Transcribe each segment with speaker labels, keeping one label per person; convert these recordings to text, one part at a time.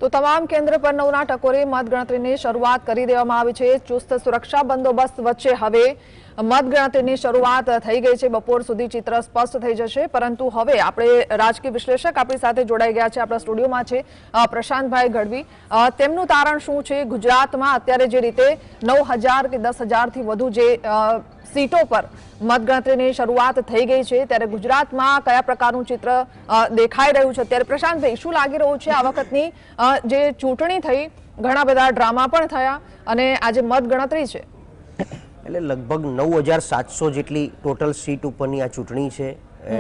Speaker 1: તો તમામ કેન્દ્ર પર 9ના ટકોરે મતગણતરીની શરૂઆત કરી દેવામાં આવી છે। ચુસ્ત સુરક્ષા બંદોબસ્ત વચ્ચે હવે મતગણતરીની શરૂઆત થઈ ગઈ છે। બપોર સુધી ચિત્ર સ્પષ્ટ થઈ જશે, પરંતુ હવે આપણે રાજકીય વિશ્લેષક આપણી સાથે જોડાઈ ગયા છે, આપણા સ્ટુડિયોમાં છે પ્રશાંતભાઈ ગઢવી। તેમનું તારણ શું છે? ગુજરાતમાં અત્યારે જે રીતે 9,000 કે 10,000 થી વધુ જે सीटों पर मतगणतरीની શરૂઆત થઈ ગઈ છે, ત્યારે ગુજરાતમાં કયા પ્રકારનું ચિત્ર દેખાઈ રહ્યું છે? ત્યારે પ્રશાંતભાઈ, શું લાગી રહ્યું છે આ વખતની જે ચૂંટણી થઈ, ઘણા બધા ડ્રામા પણ થયા અને આજે મતગણતરી છે,
Speaker 2: એટલે લગભગ 9,700 જેટલી ટોટલ સીટ ઉપરની આ ચૂંટણી છે।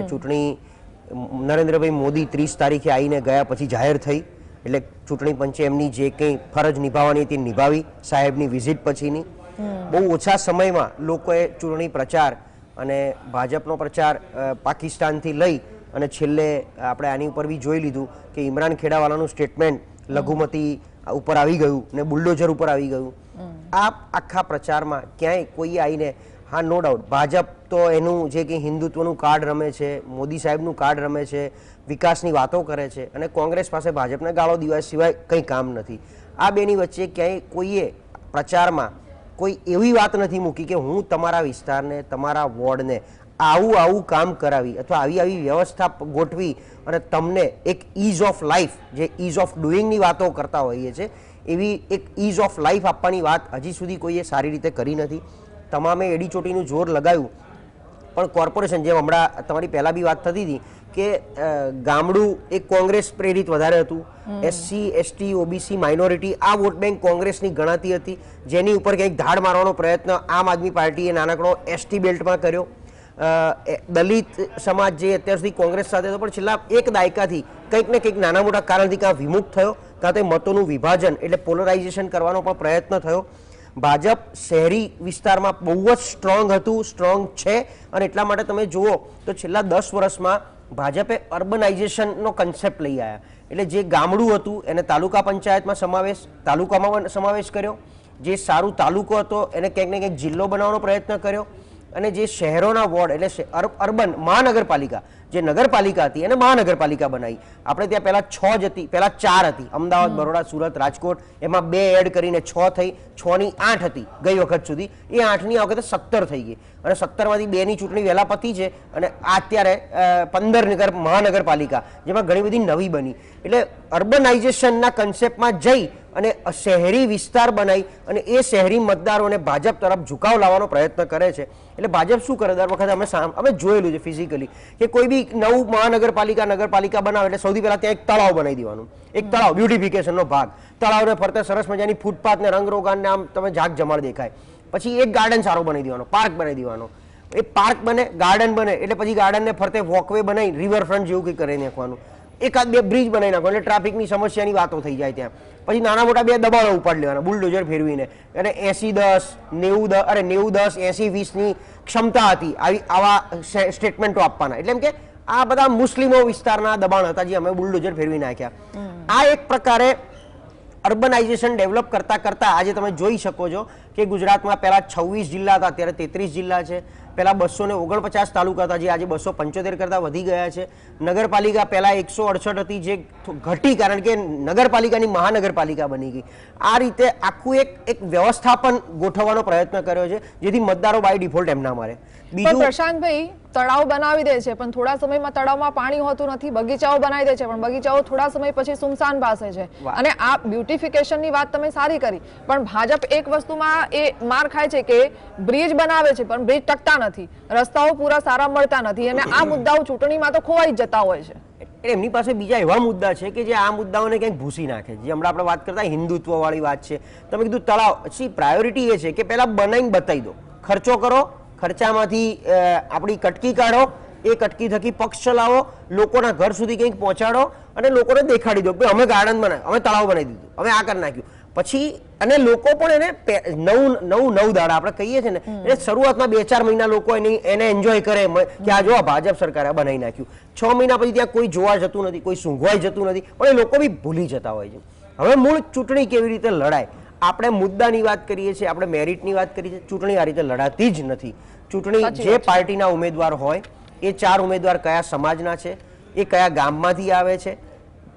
Speaker 2: ચૂંટણી નરેન્દ્રભાઈ મોદી 30 તારીખે આવીને ગયા પછી જાહેર થઈ, એટલે ચૂંટણી પંચે એમની જે કંઈ ફરજ નિભાવવાની હતી નિભાવી સાહેબની વિઝિટ પછીની। બહુ ઓછા સમયમાં લોકોએ ચૂંટણી પ્રચાર અને ભાજપનો પ્રચાર પાકિસ્તાનથી લઈ અને છેલ્લે આપણે આની ઉપર બી જોઈ લીધું કે ઇમરાન ખેડાવાલાનું સ્ટેટમેન્ટ લઘુમતી ઉપર આવી ગયું ને બુલડોઝર ઉપર આવી ગયું। આ આખા પ્રચારમાં ક્યાંય કોઈ આવીને, હા નો ડાઉટ ભાજપ તો એનું જે કંઈ હિન્દુત્વનું કાર્ડ રમે છે, મોદી સાહેબનું કાર્ડ રમે છે, વિકાસની વાતો કરે છે, અને કોંગ્રેસ પાસે ભાજપને ગાળો દેવા સિવાય કંઈ કામ નથી। આ બેની વચ્ચે ક્યાંય કોઈએ પ્રચારમાં કોઈ એવી વાત નથી મૂકી કે હું તમારા વિસ્તારને, તમારા વોર્ડને આવું કામ કરાવી અથવા આવી વ્યવસ્થા ગોઠવી અને તમને એક ઇઝ ઓફ લાઈફ, જે ઇઝ ઓફ ડુઈંગની વાતો કરતા હોઈએ છીએ, એવી એક ઇઝ ઓફ લાઈફ આપવાની વાત હજી સુધી કોઈએ સારી રીતે કરી નથી। તમામે એડીચોટીનું જોર લગાવ્યું, પણ કોર્પોરેશન, જેમ હમણાં તમારી પહેલાં બી વાત થતી હતી કે ગામડું એક કોંગ્રેસ પ્રેરિત વધારે હતું, SC ST OBC માઇનોરિટી આ વોટ બેંક કોંગ્રેસની ગણાતી હતી, જેની ઉપર કંઈક ધાડ મારવાનો પ્રયત્ન આમ આદમી પાર્ટીએ નાનકડો ST બેલ્ટમાં કર્યો। દલિત સમાજ જે અત્યાર સુધી કોંગ્રેસ સાથે હતો, પણ છેલ્લા એક દાયકાથી કંઈક ને કંઈક નાના મોટા કારણથી કાં વિમુખ થયો, કાં તો મતોનું વિભાજન એટલે પોલરાઇઝેશન કરવાનો પણ પ્રયત્ન થયો। ભાજપ શહેરી વિસ્તારમાં બહુ જ સ્ટ્રોંગ હતું, સ્ટ્રોંગ છે, અને એટલા માટે તમે જુઓ તો છેલ્લા 10 વર્ષમાં ભાજપે અર્બનાઇઝેશનનો કન્સેપ્ટ લઈ આવ્યા, એટલે જે ગામડું હતું એને તાલુકા પંચાયતમાં તાલુકામાં સમાવેશ કર્યો, જે સારું તાલુકો હતો એને ક્યાંક ને ક્યાંક જિલ્લો બનાવવાનો પ્રયત્ન કર્યો, અને જે શહેરોના વોર્ડ એટલે અર્બન મહાનગરપાલિકા, જે નગરપાલિકા હતી એને મહાનગરપાલિકા બનાવી। આપણે ત્યાં પહેલાં 6 જ હતી, પહેલાં 4 હતી, અમદાવાદ, બરોડા, સુરત, રાજકોટ, એમાં 2 એડ કરીને 6 થઈ, 6ની 8 હતી ગઈ વખત સુધી, એ 8ની આ વખતે 17 થઈ ગઈ, અને 17માંથી 2ની ચૂંટણી વહેલા પતી છે, અને અત્યારે 15 મહાનગરપાલિકા, જેમાં ઘણી બધી નવી બની। એટલે અર્બનાઇઝેશનના કન્સેપ્ટમાં જઈ અને શહેરી વિસ્તાર બનાવી અને એ શહેરી મતદારોને ભાજપ તરફ ઝુકાવ લાવવાનો પ્રયત્ન કરે છે। એટલે ભાજપ શું કરે, દર વખતે અમે જોયેલું છે ફિઝિકલી કે કોઈ બી નવું નગરપાલિકા બનાવે એટલે સૌથી પહેલાં ત્યાં એક તળાવ બનાવી દેવાનું, એક તળાવ બ્યુટિફિકેશનનો ભાગ, તળાવને ફરતે સરસ મજાની ફૂટપાથ ને રંગરોગાનને આમ તમે ઝાક જમાડ દેખાય, પછી એક ગાર્ડન સારો બનાવી દેવાનો, પાર્ક બનાવી દેવાનો, એ પાર્ક બને, ગાર્ડન બને એટલે પછી ગાર્ડનને ફરતે વોકવે બનાવી રિવરફ્રન્ટ જેવું કંઈ કરી નાખવાનું, એકાદ 2 બ્રિજ બનાવી નાખવાનું, એટલે ટ્રાફિકની સમસ્યાની વાતો થઈ જાય ત્યાં, પછી નાના મોટા 2 દબાણો ઉપાડી લેવાના બુલડોઝર ફેરવીને, અને 80-10, 90-10 અરે 90-10, 80-20ની ક્ષમતા હતી આવા સ્ટેટમેન્ટો આપવાના। એટલે એમ કે આ બધા મુસ્લિમો વિસ્તારના દબાણ હતા જે અમે બુલડોઝર ફેરવી નાખ્યા। આ એક પ્રકારે અર્બનાઇઝેશન ડેવલપ કરતા કરતા આજે તમે જોઈ શકો છો કે ગુજરાતમાં પહેલાં 26 જિલ્લા હતા, અત્યારે 33 જિલ્લા છે, પહેલાં 249 તાલુકા હતા, જે આજે 275 કરતાં વધી ગયા છે। નગરપાલિકા પહેલાં 168 હતી, જે ઘટી કારણ કે નગરપાલિકાની મહાનગરપાલિકા બની ગઈ। આ રીતે આખું એક વ્યવસ્થાપન ગોઠવવાનો પ્રયત્ન કર્યો છે, જેથી મતદારો બાય ડિફોલ્ટ એમ ના મારે।
Speaker 1: બીજું પ્રશાંતભાઈ, તળાવ બનાવી દે છે પણ થોડા સમયમાં તળાવમાં પાણી હોતું નથી, બગીચાઓ બનાવી દે છે પણ બગીચાઓ થોડા સમય પછી સુમસાન પાસે છે, અને આ બ્યુટિફિકેશનની વાત તમે સારી કરી, પણ ભાજપ એક વસ્તુમાં એ માર ખાય છે કે બ્રિજ બનાવે છે પણ બ્રિજ ટકતા નથી, રસ્તાઓ પૂરા સારા મળતા નથી, અને આ મુદ્દાઓ ચૂંટણીમાં તો ખોવાઈ જતા હોય છે।
Speaker 2: એમની પાસે બીજા એવા મુદ્દા છે કે જે આ મુદ્દાઓને ક્યાંક ભૂસી નાખે, જે હમણાં આપણે વાત કરતા હિન્દુત્વ વાળી વાત છે, તમે કીધું તળાવ, પ્રાયોરિટી એ છે કે પહેલા બનાવીને બતાવી દો, ખર્ચો કરો, ખર્ચામાંથી આપણી કટકી કાઢો, એ કટકી થકી પક્ષ ચલાવો, લોકોના ઘર સુધી કંઈક પહોંચાડો અને લોકોને દેખાડી દો કે અમે ગાર્ડન બનાવ્યું, અમે તળાવ બનાવી દીધું, અમે આ કરી નાખ્યું, પછી અને લોકો પણ એને 9 દાડા આપણે કહીએ છીએ ને, એટલે શરૂઆતમાં 2-4 મહિના લોકો એને એન્જોય કરે કે આ જો ભાજપ સરકારે બનાવી નાખ્યું, 6 મહિના પછી ત્યાં કોઈ જોવા જતું નથી, કોઈ સૂંઘવાઈ જતું નથી, પણ એ લોકો બી ભૂલી જતા હોય છે। હવે મૂળ ચૂંટણી કેવી રીતે લડાય, આપણે મુદ્દાની વાત કરીએ છીએ, આપણે મેરિટની વાત કરીએ છીએ, ચૂંટણી આ રીતે લડાતી જ નથી। ચૂંટણી જે પાર્ટીના ઉમેદવાર હોય એ 4 ઉમેદવાર કયા સમાજના છે, એ કયા ગામમાંથી આવે છે,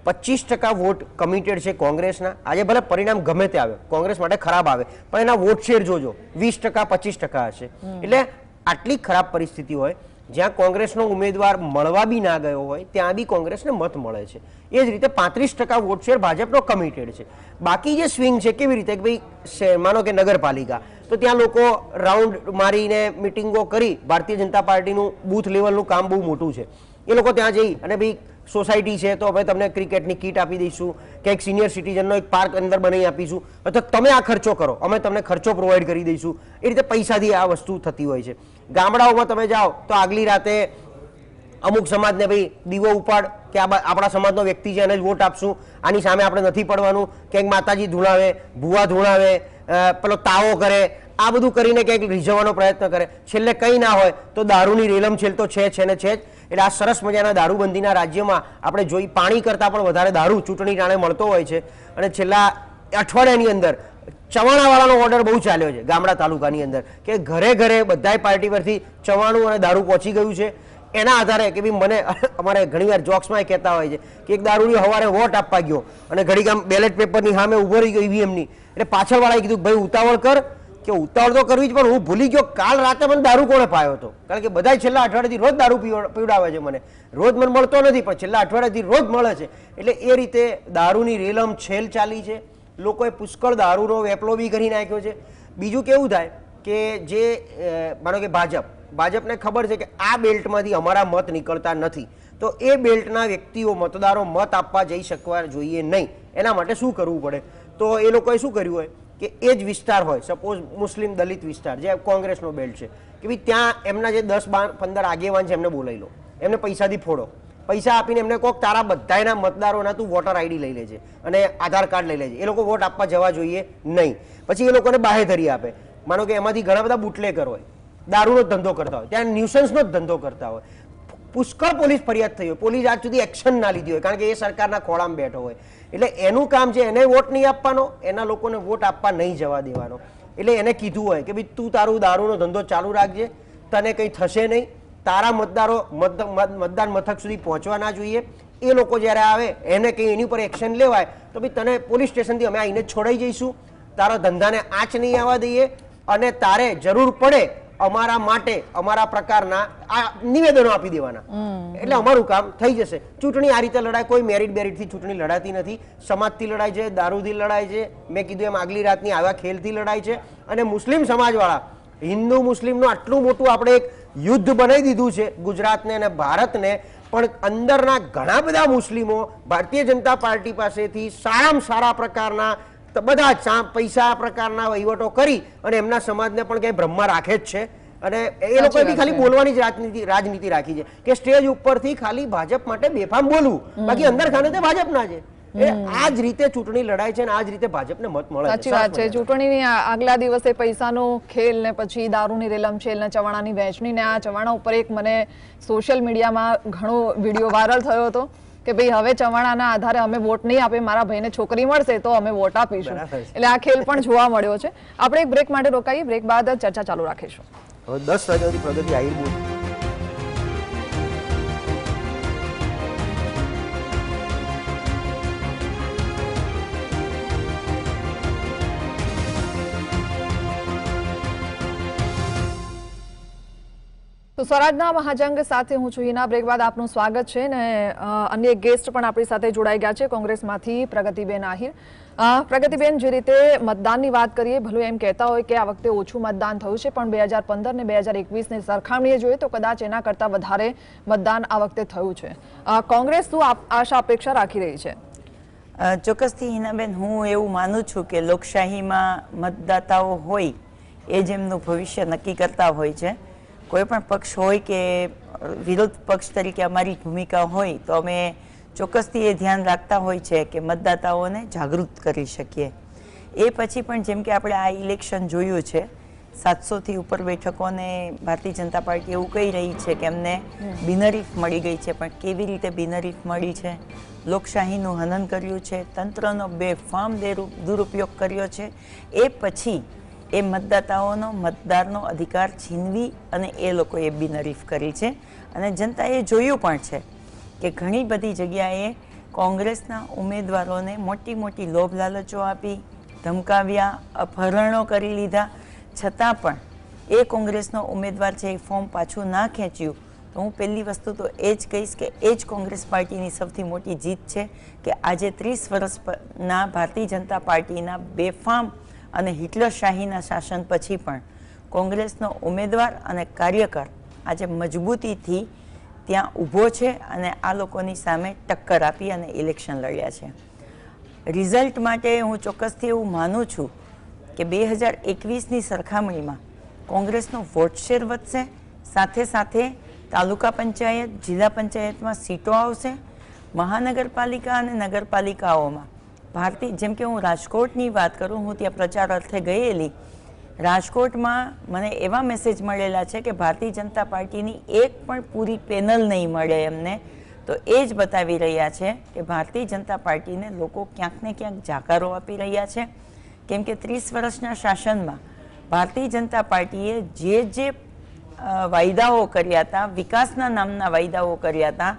Speaker 2: 25% વોટ કમિટેડ છે કોંગ્રેસના. આજે ભલે પરિણામ ગમે તે આવે, કોંગ્રેસ માટે ખરાબ આવે, પણ એના વોટ શેર જોજો 20% 25% હશે. એટલે આટલી ખરાબ પરિસ્થિતિ હોય જ્યાં કોંગ્રેસનો ઉમેદવાર મળવા બી ના ગયો હોય ત્યાં બી કોંગ્રેસને મત મળે છે. એ જ રીતે 35% વોટ શેર ભાજપનો કમિટેડ છે. બાકી જે સ્વિંગ છે કેવી રીતે કે ભાઈ માનો કે નગરપાલિકા, તો ત્યાં લોકો રાઉન્ડ મારીને મિટિંગો કરી, ભારતીય જનતા પાર્ટીનું બૂથ લેવલનું કામ બહુ મોટું છે. એ લોકો ત્યાં જઈ અને ભાઈ સોસાયટી છે તો અમે તમને ક્રિકેટની કીટ આપી દઈશું કે એક સિનિયર સિટીઝનનો એક પાર્ક અંદર બનાવી આપીશું, અથવા તમે આ ખર્ચો કરો, અમે તમને ખર્ચો પ્રોવાઈડ કરી દઈશું. એ રીતે પૈસાથી આ વસ્તુ થતી હોય છે. ગામડાઓમાં તમે જાઓ તો આગલી રાતે અમુક સમાજને ભાઈ દીવો ઉપાડ કે આપણા સમાજનો વ્યક્તિ છે એને જ વોટ આપશું, આની સામે આપણે નથી પડવાનું, ક્યાંક માતાજી ધૂણાવે, ભુવા ધૂણાવે, પેલો તાવો કરે, આ બધું કરીને ક્યાંક રીઝવવાનો પ્રયત્ન કરે. છેલ્લે કંઈ ના હોય તો દારૂની રેલમછેલ તો છે ને છે જ. એટલે આ સરસ મજાના દારૂબંધીના રાજ્યમાં આપણે જોઈ પાણી કરતાં પણ વધારે દારૂ ચૂંટણી ટાણે મળતો હોય છે. અને છેલ્લા અઠવાડિયાની અંદર ચવાણાવાળાનો ઓર્ડર બહુ ચાલ્યો છે ગામડા તાલુકાની અંદર, કે ઘરે ઘરે બધાય પાર્ટી પરથી ચવાણું અને દારૂ પહોંચી ગયું છે. એના આધારે કે ભાઈ મને અમારે ઘણીવાર જોક્સમાં કહેતા હોય છે કે એક દારૂડિયો સવારે વોટ આપવા ગયો અને ઘડીક આમ બેલેટ પેપરની સામે ઉભો રહી ગયો ઈવીએમની, એટલે પાછળવાળાએ કીધું ભાઈ ઉતાવળ કર, કે ઉતાવળ તો કરવી જ, પણ હું ભૂલી ગયો કાલ રાતે મને દારૂ કોણે પાયો હતો, કારણ કે બધા છેલ્લા અઠવાડિયાથી રોજ દારૂ પીવડાવે છે મને, રોજ મને મળતો નથી પણ છેલ્લા અઠવાડિયાથી રોજ મળે છે. એટલે એ રીતે દારૂની રેલમ છેલ ચાલી છે. લોકોએ પુષ્કળ દારૂનો વેપલો બી કરી નાખ્યો છે. બીજું કેવું થાય કે જે માનો કે ભાજપને ખબર છે કે આ બેલ્ટમાંથી અમારા મત નીકળતા નથી, તો એ બેલ્ટના વ્યક્તિઓ મતદારો મત આપવા જઈ શકવા જોઈએ નહીં. એના માટે શું કરવું પડે? તો એ લોકોએ શું કર્યું હોય કે એ જ વિસ્તાર હોય, સપોઝ મુસ્લિમ દલિત વિસ્તાર જે કોંગ્રેસનો બેલ્ટ છે, કે ભાઈ ત્યાં એમના જે 10-15 આગેવાન છે એમને બોલાવી લો, એમને પૈસાથી ફોડો, પૈસા આપીને એમને કહો તારા બધાના મતદારોના તું વોટર આઈડી લઈ લેજે અને આધાર કાર્ડ લઈ લેજે. એ લોકો વોટ આપવા જવા જોઈએ નહીં. પછી એ લોકોને બાહેધરી આપે. માનો કે એમાંથી ઘણા બધા બુટલેકર હોય, દારૂનો ધંધો કરતા હોય, ત્યાં ન્યુસન્સનો જ ધંધો કરતા હોય, પુષ્કળ પોલીસ ફરિયાદ થઈ હોય, પોલીસ આજ સુધી એક્શન ના લીધી હોય કારણ કે એ સરકારના ખોળામાં બેઠો હોય. એટલે એનું કામ છે એને વોટ નહીં આપવાનો, એના લોકોને વોટ આપવા નહીં જવા દેવાનો. એટલે એને કીધું હોય કે ભાઈ તું તારું દારૂનો ધંધો ચાલુ રાખજે, તને કંઈ થશે નહીં, તારા મતદારો મતદાન મથક સુધી પહોંચવા ના જોઈએ. એ લોકો જ્યારે આવે એને કંઈ એની ઉપર એક્શન લેવાય તો ભાઈ તને પોલીસ સ્ટેશનથી અમે આવીને છોડાઈ જઈશું, તારા ધંધાને આંચ નહીં આવવા દઈએ, અને તારે જરૂર પડે અમારા માટે અમારા પ્રકારના આ નિવેદનો આપી દેવાના, એટલે અમારું કામ થઈ જશે. ચૂંટણી આ રીતે લડાય, કોઈ મેરિટ બેરિટથી ચૂંટણી લડાતી નથી. સમાજથી લડાય છે, દારૂથી લડાય છે, મેં કીધું એમ આગલી રાતની આવા ખેલથી લડાય છે. અને મુસ્લિમ સમાજવાળા હિન્દુ મુસ્લિમનું આટલું મોટું આપણે એક યુદ્ધ બનાવી દીધું છે ગુજરાતને અને ભારતને, પણ અંદરના ઘણા બધા મુસ્લિમો ભારતીય જનતા પાર્ટી પાસેથી સારામાં સારા પ્રકારના બધા પૈસા પ્રકારના વહીવટો કરી અને એમના સમાજને પણ ક્યાંય બ્રહ્મા રાખે જ છે. અને એ લોકોએ બી ખાલી બોલવાની જ રાજનીતિ રાખી છે કે સ્ટેજ ઉપરથી ખાલી ભાજપ માટે બેફામ બોલવું, બાકી અંદર ખાને તે ભાજપના છે. આ જ રીતે ચૂંટણી લડાય છે અને આ જ રીતે ભાજપને મત મળે છે.
Speaker 1: સાચી વાત છે. ચૂંટણીની આગલા દિવસે પૈસાનો ખેલ ને પછી દારૂની રેલમછેલ ને ચવાણાની વહેંચણી ને આ ચવાણા ઉપર એક મને સોશિયલ મીડિયામાં ઘણો વિડીયો વાયરલ થયો હતો કે ભાઈ હવે ચવાણાના આધારે અમે વોટ નહીં આપે, મારા ભાઈને છોકરી મળશે તો અમે વોટ આપીશું. એટલે આ ખેલ પણ જોવા મળ્યો છે. આપણે એક બ્રેક માટે રોકાઈએ, બ્રેક બાદ ચર્ચા ચાલુ રાખીશું.
Speaker 2: હવે 10 વાગ્યાથી પ્રગતિ આવી.
Speaker 1: તો સ્વરાજના મહાજંગ સાથે હું છું હિના. બ્રેક બાદ આપનું સ્વાગત છે ને અન્ય એક ગેસ્ટ પણ આપણી સાથે જોડાઈ ગયા છે કોંગ્રેસમાંથી પ્રગતિબેન આહિર. પ્રગતિબેન, જે રીતે મતદાનની વાત કરીએ, ભલે એમ કહેતા હોય કે આ વખતે ઓછું મતદાન થયું છે, પણ 2015 ને 2021ની સરખામણીએ જોઈએ તો કદાચ એના કરતાં વધારે મતદાન આ વખતે થયું છે. કોંગ્રેસ શું આશા અપેક્ષા રાખી રહી છે?
Speaker 3: ચોક્કસથી હિનાબેન, હું એવું માનું છું કે લોકશાહીમાં મતદાતાઓ હોય એ જ એમનું ભવિષ્ય નક્કી કરતા હોય છે. કોઈ પણ પક્ષ હોય કે વિરોધ પક્ષ તરીકે અમારી ભૂમિકા હોય તો અમે ચોક્કસથી એ ધ્યાન રાખતા હોય છે કે મતદાતાઓને જાગૃત કરી શકીએ. એ પછી પણ જેમ કે આપણે આ ઇલેક્શન જોયું છે, 700થી ઉપર બેઠકોને ભારતીય જનતા પાર્ટી એવું કહી રહી છે કે એમને બિનહરીફ મળી ગઈ છે, પણ કેવી રીતે બિનહરીફ મળી છે? લોકશાહીનું હનન કર્યું છે, તંત્રનો બેફામ દુરુપયોગ કર્યો છે. એ પછી એ મતદાતાઓનો મતદારનો અધિકાર છીનવી અને એ લોકોએ બિનહરીફ કરી છે. અને જનતાએ જોયું પણ છે કે ઘણી બધી જગ્યાએ કોંગ્રેસના ઉમેદવારોને મોટી મોટી લોભ લાલચો આપી, ધમકાવ્યા, અપહરણો કરી લીધા, છતાં પણ એ કોંગ્રેસનો ઉમેદવાર છે એ ફોર્મ પાછું ના ખેંચ્યું, તો હું પહેલી વસ્તુ તો એ જ કહીશ કે એ જ કોંગ્રેસ પાર્ટીની સૌથી મોટી જીત છે કે આજે 30 વર્ષના ભારતીય જનતા પાર્ટીના બેફામ અને હિટલરશાહીના શાસન પછી પણ કોંગ્રેસનો ઉમેદવાર અને કાર્યકર આજે મજબૂતીથી ત્યાં ઊભો છે અને આ લોકોની સામે ટક્કર આપી અને ઇલેક્શન લડ્યા છે. રિઝલ્ટ માટે હું ચોક્કસથી એવું માનું છું કે 2021ની સરખામણીમાં કોંગ્રેસનો વોટ શેર વધશે, સાથે સાથે તાલુકા પંચાયત, જિલ્લા પંચાયતમાં સીટો આવશે, મહાનગરપાલિકા અને નગરપાલિકાઓમાં જેમ કે હું રાજકોટની વાત કરું, હું ત્યાં પ્રચાર અર્થે ગયેલી. રાજકોટમાં મને એવા મેસેજ મળેલા છે કે ભારતીય જનતા પાર્ટીની એક પણ પૂરી પેનલ નહીં મળે એમને, તો એ જ બતાવી રહ્યા છે કે ભારતીય જનતા પાર્ટીને લોકો ક્યાંક ને ક્યાંક જાકારો આપી રહ્યા છે. કેમ કે 30 વર્ષના શાસનમાં ભારતીય જનતા પાર્ટીએ જે વાયદાઓ કર્યા હતા, વિકાસના નામના વાયદાઓ કર્યા હતા,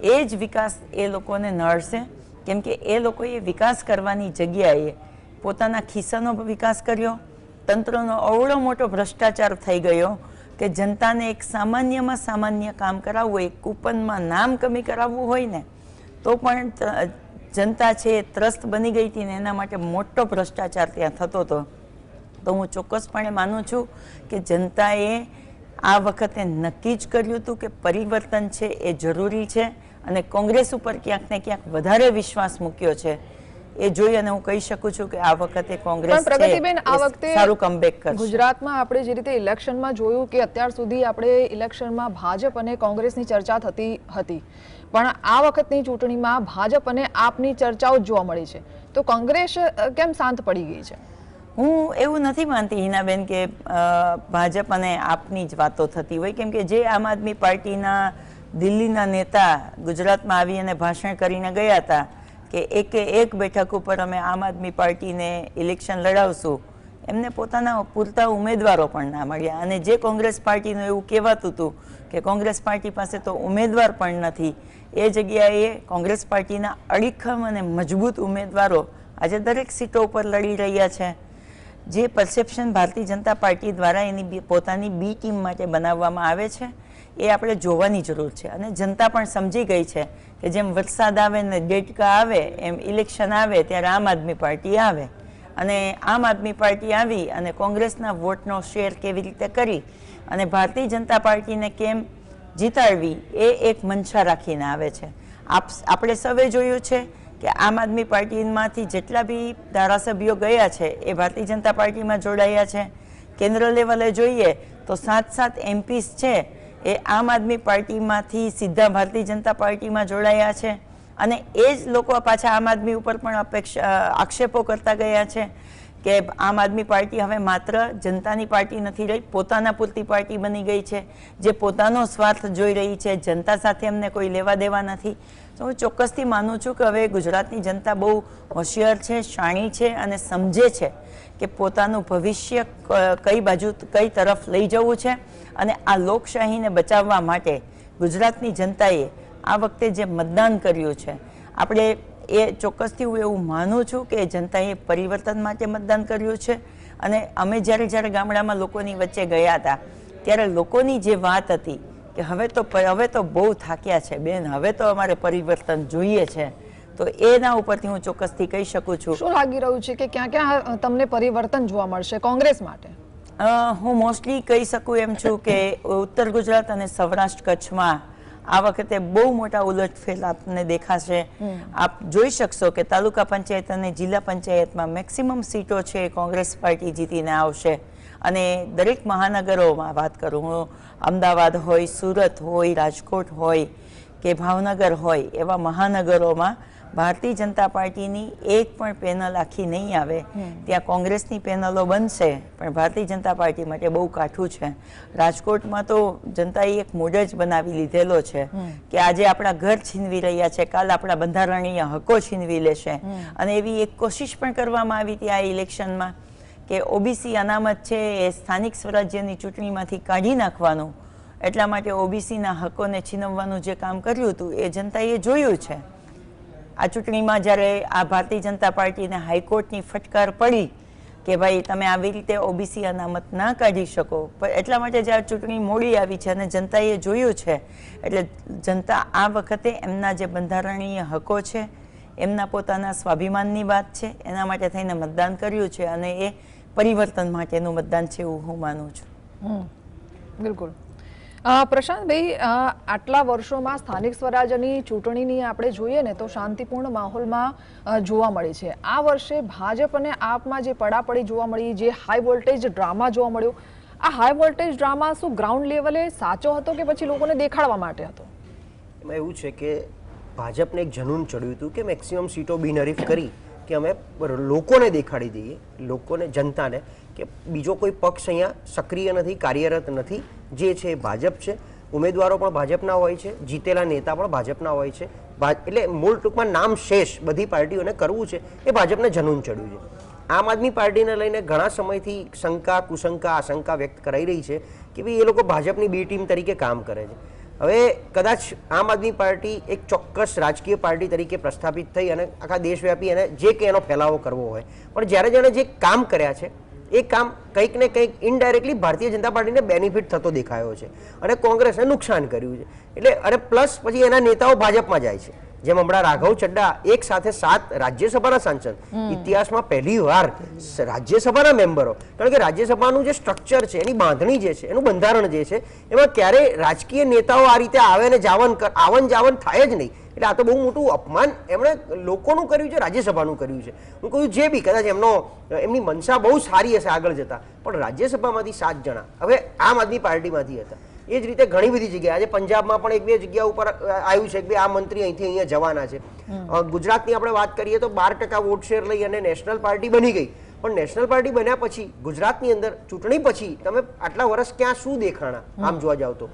Speaker 3: એ જ વિકાસ એ લોકોને નડશે. કેમ કે એ લોકોએ વિકાસ કરવાની જગ્યાએ પોતાના ખિસ્સાનો વિકાસ કર્યો, તંત્રનો અવળો મોટો ભ્રષ્ટાચાર થઈ ગયો કે જનતાને એક સામાન્યમાં સામાન્ય કામ કરાવવું હોય, કૂપનમાં નામ કમી કરાવવું હોય ને તો પણ જનતા છે એ ત્રસ્ત બની ગઈ હતી ને એના માટે મોટો ભ્રષ્ટાચાર ત્યાં થતો હતો. તો હું ચોક્કસપણે માનું છું કે જનતાએ આ વખતે નક્કી જ કર્યું હતું કે પરિવર્તન છે એ જરૂરી છે અને કોંગ્રેસ ઉપર ક્યાંક ને ક્યાંક વધારે વિશ્વાસ મૂક્યો છે. એ જોઈ અને હું કહી શકું છું કે આ વખતે કોંગ્રેસ સારું કમબેક કરશે.
Speaker 1: ગુજરાતમાં આપણે જે રીતે ઇલેક્શનમાં જોયું કે અત્યાર સુધી આપણે ઇલેક્શનમાં ભાજપ અને કોંગ્રેસની ચર્ચા થતી હતી, પણ આ વખતની ચૂંટણીમાં ભાજપ અને આપની ચર્ચાઓ જોવા મળી છે, તો કોંગ્રેસ કેમ શાંત પડી ગઈ છે?
Speaker 3: હું એવું નથી માનતી હિનાબેન કે ભાજપ અને આપની જ વાતો થતી હોય. કેમ કે જે આમ આદમી પાર્ટીના દિલ્હીના નેતા ગુજરાતમાં આવી અને ભાષણ કરીને ગયા હતા કે એક બેઠક ઉપર અમે આમ આદમી પાર્ટીને ઇલેક્શન લડાવશું, એમને પોતાના પૂરતા ઉમેદવારો પણ ના મળ્યા. અને જે કોંગ્રેસ પાર્ટીનું એવું કહેવાતું હતું કે કોંગ્રેસ પાર્ટી પાસે તો ઉમેદવાર પણ નથી, એ જગ્યાએ કોંગ્રેસ પાર્ટીના અડીખમ અને મજબૂત ઉમેદવારો આજે દરેક સીટો ઉપર લડી રહ્યા છે. જે પરસેપ્શન ભારતીય જનતા પાર્ટી દ્વારા એની પોતાની બી ટીમ માટે બનાવવામાં આવે છે એ આપણે જોવાની જરૂર છે. અને જનતા પણ સમજી ગઈ છે કે જેમ વરસાદ આવે ને દેડકા આવે એમ ઇલેક્શન આવે ત્યારે આમ આદમી પાર્ટી આવે, અને આમ આદમી પાર્ટી આવી અને કોંગ્રેસના વોટનો શેર કેવી રીતે કરી અને ભારતીય જનતા પાર્ટીને કેમ જીતાડવી એ એક મંશા રાખીને આવે છે. આપણે સૌએ જોયું છે કે આમ આદમી પાર્ટીમાંથી જેટલા બી ધારાસભ્યો ગયા છે એ ભારતીય જનતા પાર્ટીમાં જોડાયા છે. કેન્દ્ર લેવલે જોઈએ તો 7 એમપીસ છે એ આમ આદમી પાર્ટીમાંથી સીધા ભારતીય જનતા પાર્ટીમાં જોડાયા છે. અને એ જ લોકો પાછા આમ આદમી ઉપર પણ આક્ષેપો કરતા ગયા છે કે આમ આદમી પાર્ટી હવે માત્ર જનતાની પાર્ટી નથી રહી, પોતાના પૂરતી પાર્ટી બની ગઈ છે, જે પોતાનો સ્વાર્થ જોઈ રહી છે, જનતા સાથે એમને કોઈ લેવા દેવા નથી. તો હું ચોક્કસથી માનું છું કે હવે ગુજરાતની જનતા બહુ હોશિયાર છે, શાણી છે અને સમજે છે કે પોતાનું ભવિષ્ય કઈ તરફ લઈ જવું છે. અને આ લોકશાહીને બચાવવા માટે ગુજરાતની જનતાએ આ વખતે જે મતદાન કર્યું છે, આપણે એ ચોક્કસથી હું એવું માનું છું કે જનતાએ પરિવર્તન માટે મતદાન કર્યું છે. અને અમે જ્યારે ગામડામાં લોકોની વચ્ચે ગયા હતા ત્યારે લોકોની જે વાત હતી કે હવે તો બહુ થાક્યા છે બેન, હવે તો અમારે પરિવર્તન જોઈએ છે, તો એના ઉપરથી હું ચોક્કસથી કહી શકું છું.
Speaker 1: શું લાગી રહ્યું છે કે ક્યાં ક્યાં તમને પરિવર્તન જોવા મળશે કોંગ્રેસ માટે?
Speaker 3: હું મોસ્ટલી કહી શકું એમ છું કે ઉત્તર ગુજરાત અને સૌરાષ્ટ્ર કચ્છમાં આ વખતે બહુ મોટા ઉલટફેર આપને દેખાશે. આપ જોઈ શકશો કે તાલુકા પંચાયત અને જિલ્લા પંચાયતમાં મેક્સિમમ સીટો છે કોંગ્રેસ પાર્ટી જીતીને આવશે. અને દરેક મહાનગરોમાં વાત કરું, હું અમદાવાદ હોય, સુરત હોય, રાજકોટ હોય કે ભાવનગર હોય, એવા મહાનગરોમાં ભારતીય જનતા પાર્ટીની એક પણ પેનલ આખી નહીં આવે. ત્યાં કોંગ્રેસની પેનલો બનશે, પણ ભારતીય જનતા પાર્ટી માટે બહુ કાઠું છે. રાજકોટમાં તો જનતાએ એક મોડ જ બનાવી લીધેલો છે કે આજે આપણા ઘર છીનવી રહ્યા છે, કાલ આપણા બંધારણીય હકો છીનવી લેશે. અને એવી એક કોશિશ પણ કરવામાં આવી હતી આ ઇલેક્શનમાં કે ઓબીસી અનામત છે એ સ્થાનિક સ્વરાજ્યની ચૂંટણીમાંથી કાઢી નાખવાનું, એટલા માટે ઓબીસીના હકોને છીનવવાનું જે કામ કર્યું હતું એ જનતાએ જોયું છે. આ ચૂંટણીમાં જ્યારે આ ભારતીય જનતા પાર્ટીને હાઈકોર્ટની ફટકાર પડી કે ભાઈ તમે આવી રીતે ઓબીસી અનામત ના કાઢી શકો, પણ એટલા માટે જ્યારે ચૂંટણી મોડી આવી છે અને જનતાએ જોયું છે, એટલે જનતા આ વખતે એમના જે બંધારણીય હકો છે, એમના પોતાના સ્વાભિમાનની વાત છે, એના માટે થઈને મતદાન કર્યું છે અને એ પરિવર્તન માટેનું મતદાન છે એવું હું માનું છું.
Speaker 1: બિલકુલ. પ્રશાંતભાઈ, આટલા વર્ષોમાં સ્થાનિક સ્વરાજ્યની ચૂંટણીની આપણે જોઈએ ને તો શાંતિપૂર્ણ માહોલમાં જોવા મળી છે. આ વર્ષે ભાજપ અને આપમાં જે પડાપડી જોવા મળી, જે હાઈ વોલ્ટેજ ડ્રામા જોવા મળ્યો, આ હાઈ વોલ્ટેજ ડ્રામા શું ગ્રાઉન્ડ લેવલે સાચો હતો કે પછી લોકોને દેખાડવા માટે હતો?
Speaker 2: એમાં એવું છે કે ભાજપને એક જનૂન ચડ્યું હતું કે મેક્સિમમ સીટો બિનહરીફ કરી કે અમે લોકોને દેખાડી દઈએ, લોકોને, જનતાને, કે બીજો કોઈ પક્ષ અહીંયા સક્રિય નથી, કાર્યરત નથી. જે છે ભાજપ છે, ઉમેદવારો પણ ભાજપના હોય છે, જીતેલા નેતા પણ ભાજપના હોય છે, એટલે મૂળ ટૂંકમાં નામ શેષ બધી પાર્ટીઓને કરવું છે એ ભાજપને જનૂન ચડ્યું છે. આમ આદમી પાર્ટીને લઈને ઘણા સમયથી શંકા, કુશંકા, આશંકા વ્યક્ત કરાઈ રહી છે કે ભાઈ એ લોકો ભાજપની બી ટીમ તરીકે કામ કરે છે. હવે કદાચ આમ આદમી પાર્ટી એક ચોક્કસ રાજકીય પાર્ટી તરીકે પ્રસ્થાપિત થઈ અને આખા દેશવ્યાપી અને જે કે એનો ફેલાવો કરવો હોય, પણ જ્યારે જેણે જે કામ કર્યા છે એ કામ કંઈક ને કંઈક ઇનડાયરેક્ટલી ભારતીય જનતા પાર્ટીને બેનિફિટ થતો દેખાયો છે અને કોંગ્રેસને નુકસાન કર્યું છે. એટલે અને પ્લસ પછી એના નેતાઓ ભાજપમાં જાય છે. જેમ હમણાં રાઘવ ચડ્ડા એક સાથે 7 રાજ્યસભાના સાંસદ, ઇતિહાસમાં પહેલી વાર રાજ્યસભાના મેમ્બરો, કારણ કે રાજ્યસભાનું જે સ્ટ્રક્ચર છે, એની બાંધણી જે છે, એનું બંધારણ જે છે, એમાં ક્યારેય રાજકીય નેતાઓ આ રીતે આવે ને આવન જાવન થાય જ નહીં. એટલે આ તો બહુ મોટું અપમાન એમણે લોકોનું કર્યું છે, રાજ્યસભાનું કર્યું છે. હું કહ્યું જે બી કદાચ એમની મનસા બહુ સારી હશે આગળ જતા, પણ રાજ્યસભામાંથી 7 જણા હવે આમ આદમી પાર્ટીમાંથી હતા. એ જ રીતે ઘણી બધી જગ્યાએ આજે પંજાબમાં પણ 1-2 જગ્યા ઉપર આવ્યું છે કે આ મંત્રી અહીંથી અહીંયા જવાના છે. ગુજરાતની આપણે વાત કરીએ તો 12% વોટ શેર લઈ અને નેશનલ પાર્ટી બની ગઈ, પણ નેશનલ પાર્ટી બન્યા પછી ગુજરાતની અંદર ચૂંટણી પછી તમે આટલા વર્ષ ક્યાં શું દેખાણા આમ જોવા જાવ તો.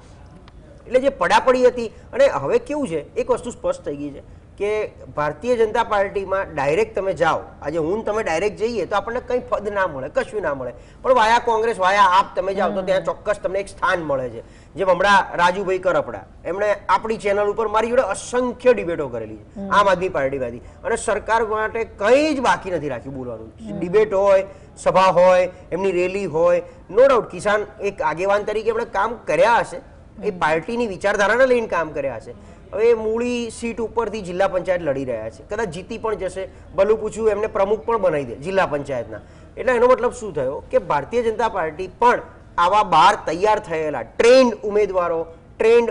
Speaker 2: એટલે જે પડાપડી હતી, અને હવે કેવું છે એક વસ્તુ સ્પષ્ટ થઈ ગઈ છે કે ભારતીય જનતા પાર્ટીમાં ડાયરેક્ટ તમે જાઓ, આજે હું તમે ડાયરેક્ટ જઈએ તો આપણને કંઈ પદ ના મળે, કશું ના મળે, પણ વાયા કોંગ્રેસ, વાયા આપ તમે જાઓ તો ત્યાં ચોક્કસ તમને એક સ્થાન મળે છે. જેમ હમણાં રાજુભાઈ કરપડા, એમણે આપણી ચેનલ ઉપર મારી જોડે અસંખ્ય ડિબેટો કરેલી છે આમ આદમી પાર્ટીમાંથી, અને સરકાર માટે કંઈ જ બાકી નથી રાખ્યું બોલવાનું. ડિબેટ હોય, સભા હોય, એમની રેલી હોય, નો ડાઉટ કિસાન એક આગેવાન તરીકે એમણે કામ કર્યા હશે, એ પાર્ટીની વિચારધારાને લઈને કામ કર્યા હશે. હવે મૂળી સીટ ઉપરથી જિલ્લા પંચાયત લડી રહ્યા છે, કદાચ જીતી પણ જશે, ભલું પૂછ્યું એમને પ્રમુખ પણ બનાવી દે જિલ્લા પંચાયતના. એટલે એનો મતલબ શું થયો કે ભારતીય જનતા પાર્ટી પણ આવા બહાર તૈયાર થયેલા ટ્રેન્ડ ઉમેદવારો, ટ્રેન્ડ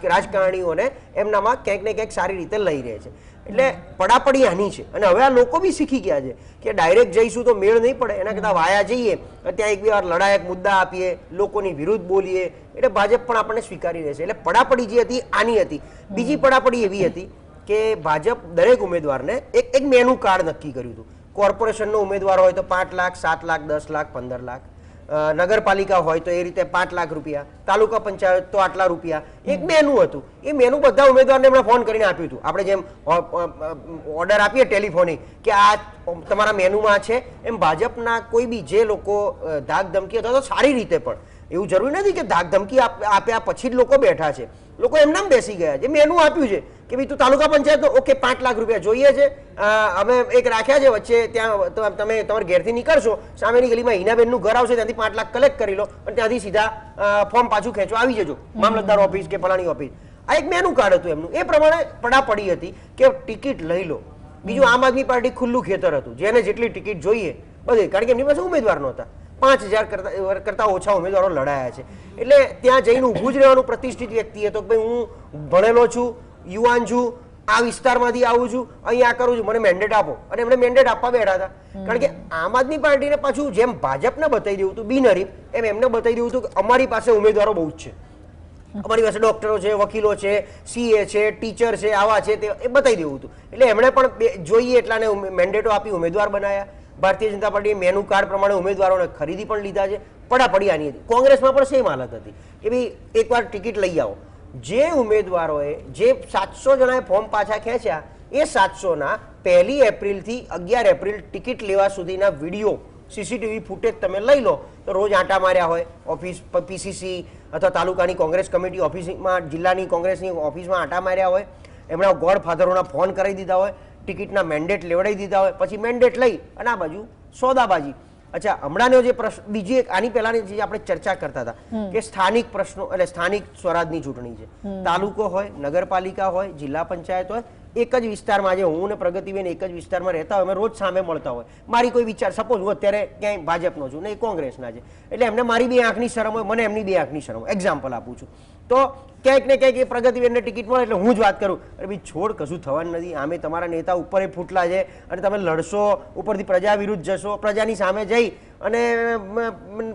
Speaker 2: રાજકારણીઓને એમનામાં ક્યાંક ને ક્યાંક સારી રીતે લઈ રહે છે. એટલે પડાપડી આની છે, અને હવે આ લોકો બી શીખી ગયા છે કે ડાયરેક્ટ જઈશું તો મેળ નહીં પડે, એના કરતાં વાયા જઈએ, ત્યાં 1-2 વાર લડાયક મુદ્દા આપીએ, લોકોની વિરુદ્ધ બોલીએ, એટલે ભાજપ પણ આપણને સ્વીકારી રહેશે. એટલે પડાપડી જે હતી આની હતી. બીજી પડાપડી એવી હતી કે ભાજપ દરેક ઉમેદવારને એક મેનુ કાર્ડ નક્કી કર્યું હતું. કોર્પોરેશનનો ઉમેદવાર હોય તો 5 લાખ, 7 લાખ, 10 લાખ, 15 લાખ, નગરપાલિકા હોય તો એ રીતે 5 લાખ રૂપિયા, તાલુકા પંચાયત તો આટલા રૂપિયા, એક મેનુ હતું. એ મેનુ બધા ઉમેદવારને એમણે ફોન કરીને આપ્યું હતું. આપણે જેમ ઓર્ડર આપીએ ટેલિફોનિક કે આ તમારા મેનુમાં છે, એમ ભાજપના કોઈ બી જે લોકો ધાક ધમકી અથવા તો સારી રીતે પણ, એવું જરૂરી નથી કે ધાક ધમકી આપ્યા પછી જ લોકો બેઠા છે, લોકો એમનામ બેસી ગયા છે. મેનુ આપ્યું છે કે ભાઈ તું તાલુકા પંચાયત ઓકે 5 લાખ રૂપિયા જોઈએ છે, અમે એક રાખ્યા છે વચ્ચે, ત્યાં તમે તમારા ઘેરથી નીકળશો, સામેની ગલીમાં હિનાબેનનું ઘર આવશે, ત્યાંથી 5 લાખ કલેક્ટ કરી લો અને ત્યાંથી સીધા ફોર્મ પાછું ખેંચવા આવી જજો મામલતદાર ઓફિસ કે ફલાણી ઓફિસ. આ એક મેનુ કાર્ડ હતું એમનું. એ પ્રમાણે પડાપડી હતી કે ટિકિટ લઈ લો. બીજું આમ આદમી પાર્ટી ખુલ્લું ખેતર હતું, જેને જેટલી ટિકિટ જોઈએ બધી, કારણ કે એમની પાસે ઉમેદવાર નહોતા. 5000 કરતા ઓછા ઉમેદવારો લડાયા છે. એટલે ત્યાં જઈને ઊભું જ રહેવાનું પ્રતિષ્ઠિત વ્યક્તિ હતો કે ભાઈ હું ભણેલો છું, યુવાન છું, આ વિસ્તારમાંથી આવું છું, અહીંયા કરું છું, મને મેન્ડેટ આપો. અને એમણે મેન્ડેટ આપવા બેઠા હતા. કારણ કે આમ આદમી પાર્ટીને પાછું જેમ ભાજપને બતાવી દેવું હતું બિનહરીફ, એમ એમને બતાવી દેવું હતું કે અમારી પાસે ઉમેદવારો બહુ જ છે, અમારી પાસે ડોક્ટરો છે, વકીલો છે, સીએ છે, ટીચર છે, આવા છે, તે એ બતાવી દેવું હતું. એટલે એમણે પણ જોઈએ એટલાને મેન્ડેટો આપી ઉમેદવાર બનાવ્યા. ભારતીય જનતા પાર્ટીએ મેનુ કાર્ડ પ્રમાણે ઉમેદવારોને ખરીદી પણ લીધા છે. પડાપડી આની હતી. કોંગ્રેસમાં પણ સેમ હાલત હતી કે ભાઈ એકવાર ટિકિટ લઈ આવો. જે ઉમેદવારોએ જે 700 જણાએ ફોર્મ પાછા ખેંચ્યા, એ 700ના 1 એપ્રિલથી 11 એપ્રિલ ટિકિટ લેવા સુધીના વિડીયો, સીસીટીવી ફૂટેજ તમે લઈ લો તો રોજ આંટા માર્યા હોય ઓફિસ, પીસીસી અથવા તાલુકાની કોંગ્રેસ કમિટી ઓફિસમાં, જિલ્લાની કોંગ્રેસની ઓફિસમાં આંટા માર્યા હોય, એમના ગોડફાધરોના ફોન કરાવી દીધા હોય, ટિકિટના મેન્ડેટ લેવડાવી દીધા હોય, પછી મેન્ડેટ લઈ અને આ બાજુ સોદાબાજી. અચ્છા, હમણાંનો જે પ્રશ્ન, બીજી એક આની પહેલાની જે આપણે ચર્ચા કરતા હતા કે સ્થાનિક પ્રશ્નો એટલે સ્થાનિક સ્વરાજની ચૂંટણી છે, તાલુકો હોય, નગરપાલિકા હોય, જિલ્લા પંચાયત હોય, એક જ વિસ્તારમાં, આજે હું ને પ્રગતિબેન એક જ વિસ્તારમાં રહેતા હોય, અમે રોજ સામે મળતા હોય, મારી કોઈ વિચાર, સપોઝ હું અત્યારે ક્યાંય ભાજપનો છું ને એ કોંગ્રેસના છે, એટલે એમને મારી બે આંખની શરમ હોય, મને એમની બે આંખની શરમ હોય, એક્ઝામ્પલ આપું છું. તો ક્યાંક ને ક્યાંક એ પ્રગતિબેનને ટિકિટ મળે એટલે હું જ વાત કરું, અરે ભાઈ છોડ, કશું થવાનું નથી, આમે તમારા નેતા ઉપર ફૂટલા છે અને તમે લડશો, ઉપરથી પ્રજા વિરુદ્ધ જશો, પ્રજાની સામે જઈ અને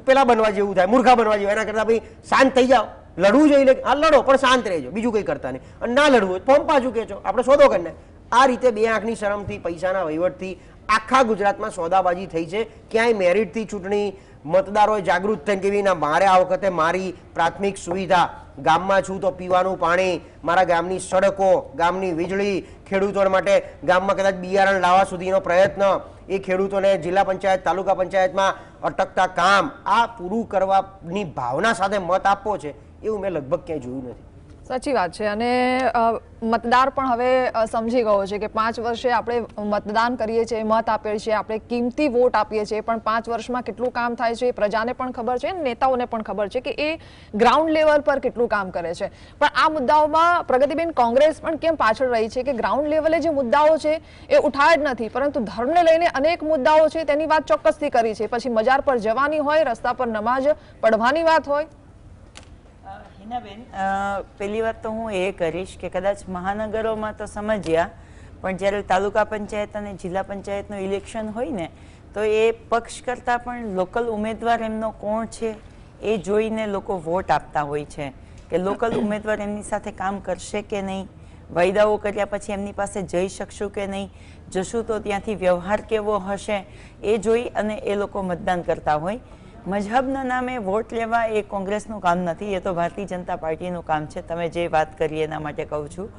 Speaker 2: પેલા બનવા જેવું થાય, મૂર્ખા બનવા જેવું, એના કરતાં ભાઈ શાંત થઈ જાઓ. લડવું જોઈએ, હા લડો, પણ શાંત રહેજો, બીજું કંઈ કરતા નહીં, અને ના લડવું હોય ફોર્મ પાછું કહેજો, આપણે સોદો કરીને. આ રીતે બે આંખની શરમથી, પૈસાના વહીવટથી આખા ગુજરાતમાં સોદાબાજી થઈ છે. ક્યાંય મેરિટથી ચૂંટણી, મતદારોએ જાગૃત થઈને કેવી ના, મારે આ વખતે મારી પ્રાથમિક સુવિધા, ગામમાં છું તો પીવાનું પાણી, મારા ગામની સડકો, ગામની વીજળી, ખેડૂતો માટે ગામમાં કદાચ બિયારણ લાવવા સુધીનો પ્રયત્ન, એ ખેડૂતોને જિલ્લા પંચાયત, તાલુકા પંચાયતમાં અટકતા કામ, આ પૂરું કરવાની ભાવના સાથે મત આપવો છે એવું મેં લગભગ ક્યાંય જોયું નથી.
Speaker 1: સાચી વાત છે. અને મતદાર પણ હવે સમજી ગયો છે કે 5 વર્ષે આપણે મતદાન કરીએ છીએ, મત આપીએ છીએ, આપણે કિંમતી વોટ આપીએ છીએ, પણ 5 વર્ષમાં કેટલું કામ થાય છે એ પ્રજાને પણ ખબર છે, નેતાઓને પણ ખબર છે કે એ ગ્રાઉન્ડ લેવલ પર કેટલું કામ કરે છે. પણ આ મુદ્દાઓમાં પ્રગતિબેન કોંગ્રેસ પણ કેમ પાછળ રહી છે કે ગ્રાઉન્ડ લેવલે જે મુદ્દાઓ છે એ ઉઠાય જ નથી, પરંતુ ધર્મને લઈને અનેક મુદ્દાઓ છે તેની વાત ચોક્કસથી કરી છે. પછી મજાર પર જવાની હોય, રસ્તા પર નમાજ પઢવાની વાત હોય.
Speaker 3: હિનાબેન, પહેલી વાત તો હું એ કરીશ કે કદાચ મહાનગરોમાં તો સમજ્યા, પણ જ્યારે તાલુકા પંચાયત અને જિલ્લા પંચાયતનું ઇલેક્શન હોય ને, તો એ પક્ષ કરતાં પણ લોકલ ઉમેદવાર એમનો કોણ છે એ જોઈને લોકો વોટ આપતા હોય છે કે લોકલ ઉમેદવાર એમની સાથે કામ કરશે કે નહીં, વાયદાઓ કર્યા પછી એમની પાસે જઈ શકશું કે નહીં, જશું તો ત્યાંથી વ્યવહાર કેવો હશે, એ જોઈ અને એ લોકો મતદાન કરતા હોય. મઝહબના નામે વોટ લેવા એ કોંગ્રેસનું કામ નથી, એ તો ભારતીય જનતા પાર્ટીનું કામ છે. તમે જે વાત કરી એના માટે કહું છું,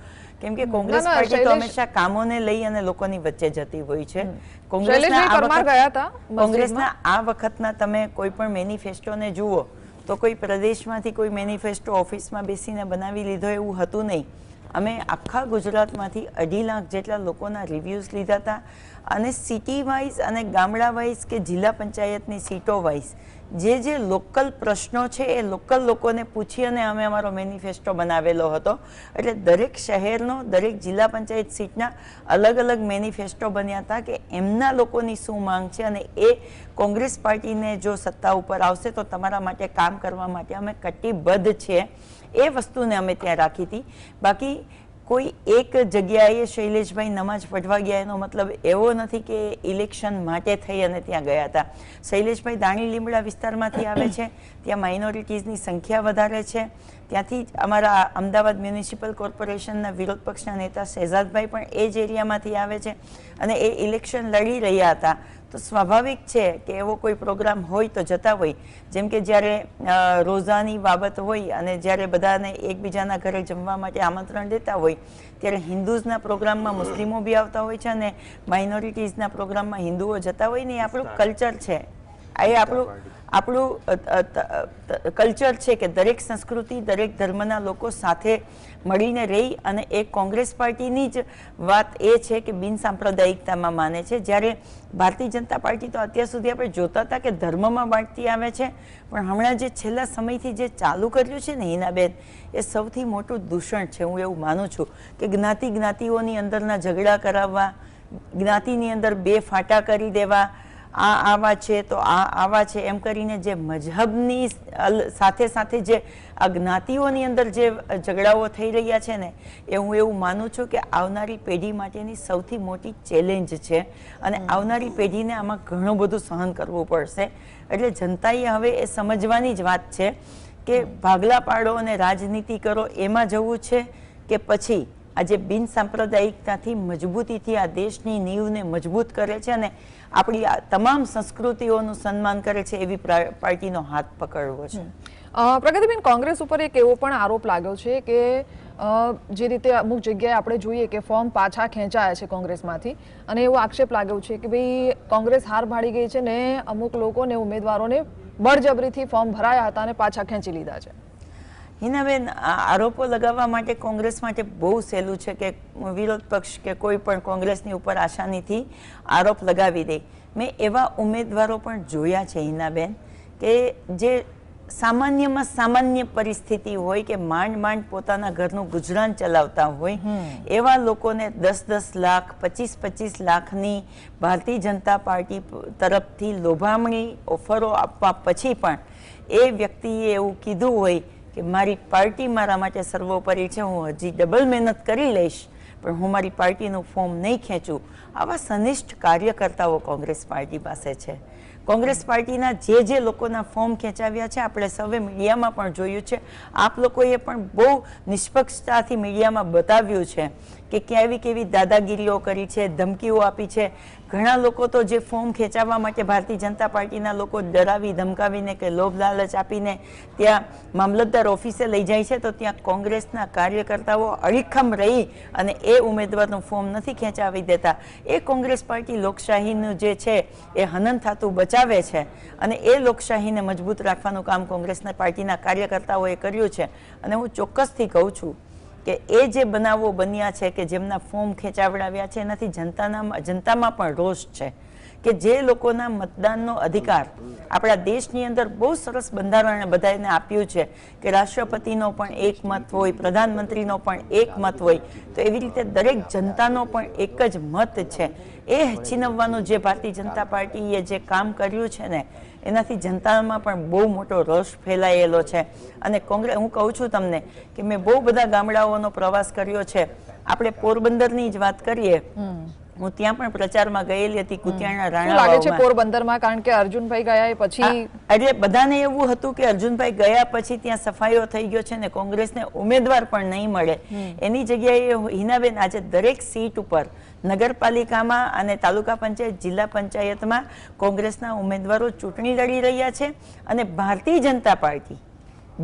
Speaker 3: કેમ કે કોંગ્રેસ પાર્ટી તો હંમેશા કામોને લઈ અને લોકોની વચ્ચે જતી હોય છે. કોંગ્રેસના આ વખતના તમે કોઈ પણ મેનિફેસ્ટોને જુઓ તો કોઈ પ્રદેશમાંથી કોઈ મેનિફેસ્ટો ઓફિસમાં બેસીને બનાવી લીધો એવું હતું નહીં. અમે આખા ગુજરાતમાંથી 2.5 લાખ જેટલા લોકોના રિવ્યૂઝ લીધા હતા, અને સિટી વાઇઝ અને ગામડા વાઇઝ કે જિલ્લા પંચાયતની સીટો વાઇઝ જે લોકલ પ્રશ્નો છે એ લોકલ લોકોને પૂછી અને અમે અમારો મેનિફેસ્ટો બનાવેલો હતો. એટલે દરેક શહેરનો, દરેક જિલ્લા પંચાયત સીટના અલગ અલગ મેનિફેસ્ટો બન્યા હતા કે એમના લોકોની શું માંગ છે, અને એ કોંગ્રેસ પાર્ટીને જો સત્તા ઉપર આવશે તો તમારા માટે કામ કરવા માટે અમે કટિબદ્ધ છીએ, એ વસ્તુને અમે ત્યાં રાખી હતી. બાકી કોઈ એક જગ્યાએ શૈલેષભાઈ નમાજ પઢવા ગયા એનો મતલબ એવો નથી કે ઇલેક્શન માટે થઈ અને ત્યાં ગયા હતા. શૈલેષભાઈ દાણી લીમડા વિસ્તારમાંથી આવે છે, ત્યાં માઇનોરિટીઝની સંખ્યા વધારે છે. ત્યાંથી અમારા અમદાવાદ મ્યુનિસિપલ કોર્પોરેશનના વિરોધ પક્ષના નેતા શહેજાદભાઈ પણ એ જ એરિયામાંથી આવે છે અને એ ઇલેક્શન લડી રહ્યા હતા. તો સ્વાભાવિક છે કે એવો કોઈ પ્રોગ્રામ હોય તો જતા હોય. જેમ કે જ્યારે રોઝાની બાબત હોય અને જ્યારે બધાને એકબીજાના ઘરે જમવા માટે આમંત્રણ દેતા હોય, ત્યારે હિન્દુઝના પ્રોગ્રામમાં મુસ્લિમો બી આવતા હોય છે અને માઇનોરિટીઝના પ્રોગ્રામમાં હિન્દુઓ જતા હોય ને. એ આપણું કલ્ચર છે, એ આપણું કલ્ચર છે કે દરેક સંસ્કૃતિ, દરેક ધર્મના લોકો સાથે મળીને રહી. અને એ કોંગ્રેસ પાર્ટીની જ વાત એ છે કે બિન સાંપ્રદાયિકતામાં માને છે, જ્યારે ભારતીય જનતા પાર્ટી તો અત્યાર સુધી આપણે જોતા હતા કે ધર્મમાં બાંટતી આવે છે, પણ હમણાં જે છેલ્લા સમયથી જે ચાલુ કર્યું છે ને હિનાબેન, એ સૌથી મોટું દૂષણ છે. હું એવું માનું છું કે જ્ઞાતિઓની અંદરના ઝઘડા કરાવવા, જ્ઞાતિની અંદર બે ફાટા કરી દેવા, આ આવા છે તો આ આવા છે એમ કરીને જે મઝહબની સાથે સાથે જે આ જ્ઞાતિઓની અંદર જે ઝઘડાઓ થઈ રહ્યા છે ને, એ હું એવું માનું છું કે આવનારી પેઢી માટેની સૌથી મોટી ચેલેન્જ છે. અને આવનારી પેઢીને આમાં ઘણું બધું સહન કરવું પડશે. એટલે જનતાએ હવે એ સમજવાની જ વાત છે કે ભાગલા પાડો અને રાજનીતિ કરો એમાં જવું છે કે પછી આજે બિન સાંપ્રદાયિકતાથી મજબૂતીથી આ દેશની નીંવને મજબૂત કરે છે અને આપણી તમામ સંસ્કૃતિઓનું સન્માન કરે છે એવી પાર્ટીનો હાથ પકડવો છે.
Speaker 1: પ્રગતિબેન, કોંગ્રેસ ઉપર એક એવો પણ આરોપ લાગ્યો છે કે જે રીતે અમુક જગ્યાએ આપણે જોઈએ કે ફોર્મ પાછા ખેંચાયા છે કોંગ્રેસમાંથી, અને એવો આક્ષેપ લાગ્યો છે કે ભાઈ કોંગ્રેસ હાર ભાડી ગઈ છે ને અમુક લોકોને, ઉમેદવારોને બળજબરીથી ફોર્મ ભરાયા હતા અને પાછા ખેંચી લીધા છે.
Speaker 3: હિનાબેન, આ આરોપો લગાવવા માટે કોંગ્રેસ માટે બહુ સહેલું છે કે વિરોધ પક્ષ કે કોઈ પણ કોંગ્રેસની ઉપર આસાનીથી આરોપ લગાવી દે. મેં એવા ઉમેદવારો પણ જોયા છે હિનાબેન કે જે સામાન્યમાં સામાન્ય પરિસ્થિતિ હોય કે માંડ માંડ પોતાના ઘરનું ગુજરાન ચલાવતા હોય એવા લોકોને 10-10 લાખ 25-25 લાખની ભારતીય જનતા પાર્ટી તરફથી લોભામણી ઓફરો આપવા પછી પણ એ વ્યક્તિએ એવું કીધું હોય કે મારી પાર્ટી મારા માટે સર્વોપરી છે, હું હજી ડબલ મહેનત કરી લઈશ પણ હું મારી પાર્ટીનું ફોર્મ નહીં ખેંચું. આવા સનિષ્ઠ કાર્યકર્તાઓ કોંગ્રેસ પાર્ટી પાસે છે. કોંગ્રેસ પાર્ટીના જે લોકોના ફોર્મ ખેંચાવ્યા છે આપણે સૌએ મીડિયામાં પણ જોયું છે. આપ લોકોએ પણ બહુ નિષ્પક્ષતાથી મીડિયામાં બતાવ્યું છે કે કેવી દાદાગીરીઓ કરી છે, ધમકીઓ આપી છે. ઘણા લોકો તો જે ફોર્મ ખેંચાવવા માટે ભારતીય જનતા પાર્ટીના લોકો ડરાવી ધમકાવીને કે લોભ લાલચ આપીને ત્યાં મામલતદાર ઓફિસે લઈ જાય છે, તો ત્યાં કોંગ્રેસના કાર્યકર્તાઓ અડીખમ રહી અને એ ઉમેદવારનું ફોર્મ નથી ખેંચાવી દેતા. એ કોંગ્રેસ પાર્ટી લોકશાહીનું જે છે એ હનન થતું બચાવે છે અને એ લોકશાહીને મજબૂત રાખવાનું કામ કોંગ્રેસના પાર્ટીના કાર્યકર્તાઓએ કર્યું છે. અને હું ચોક્કસથી કહું છું કે એ જે બનાવો બન્યા છે કે જેમના ફોર્મ ખેંચાવડાવ્યા છે એનાથી જનતામાં પણ રોષ છે કે જે લોકોના મતદાનનો અધિકાર આપણા દેશની અંદર બહુ સરસ બંધારણે બધાને આપ્યું છે કે રાષ્ટ્રપતિનો પણ એક મત હોય, પ્રધાનમંત્રીનો પણ એક મત હોય, તો એવી રીતે દરેક જનતાનો પણ એક જ મત છે. એ છીનવવાનું જે ભારતીય જનતા પાર્ટીએ જે કામ કર્યું છે ને એનાથી જનતામાં પણ બહુ મોટો રોષ ફેલાયેલો છે. અને કોંગ્રેસ, હું કહું છું તમને કે મેં બહુ બધા ગામડાઓનો પ્રવાસ કર્યો છે. આપણે પોરબંદરની જ વાત કરીએ, હું ત્યાં પણ પ્રચારમાં ગયેલી હતી. કુતિયાણા રાણાવાવમાં
Speaker 1: પોરબંદરમાં, કારણ કે અર્જુનભાઈ ગયા પછી
Speaker 3: એટલે બધાને એવું હતું કે અર્જુનભાઈ ગયા પછી ત્યાં સફાઈઓ થઈ ગયો છે ને કોંગ્રેસને ઉમેદવાર પણ નહીં મળે. એની જગ્યાએ હિનાબેન આજે દરેક સીટ ઉપર નગરપાલિકામાં અને તાલુકા પંચાયત, જિલ્લા પંચાયતમાં કોંગ્રેસના ઉમેદવારો ચૂંટણી લડી રહ્યા છે. અને ભારતીય જનતા પાર્ટી,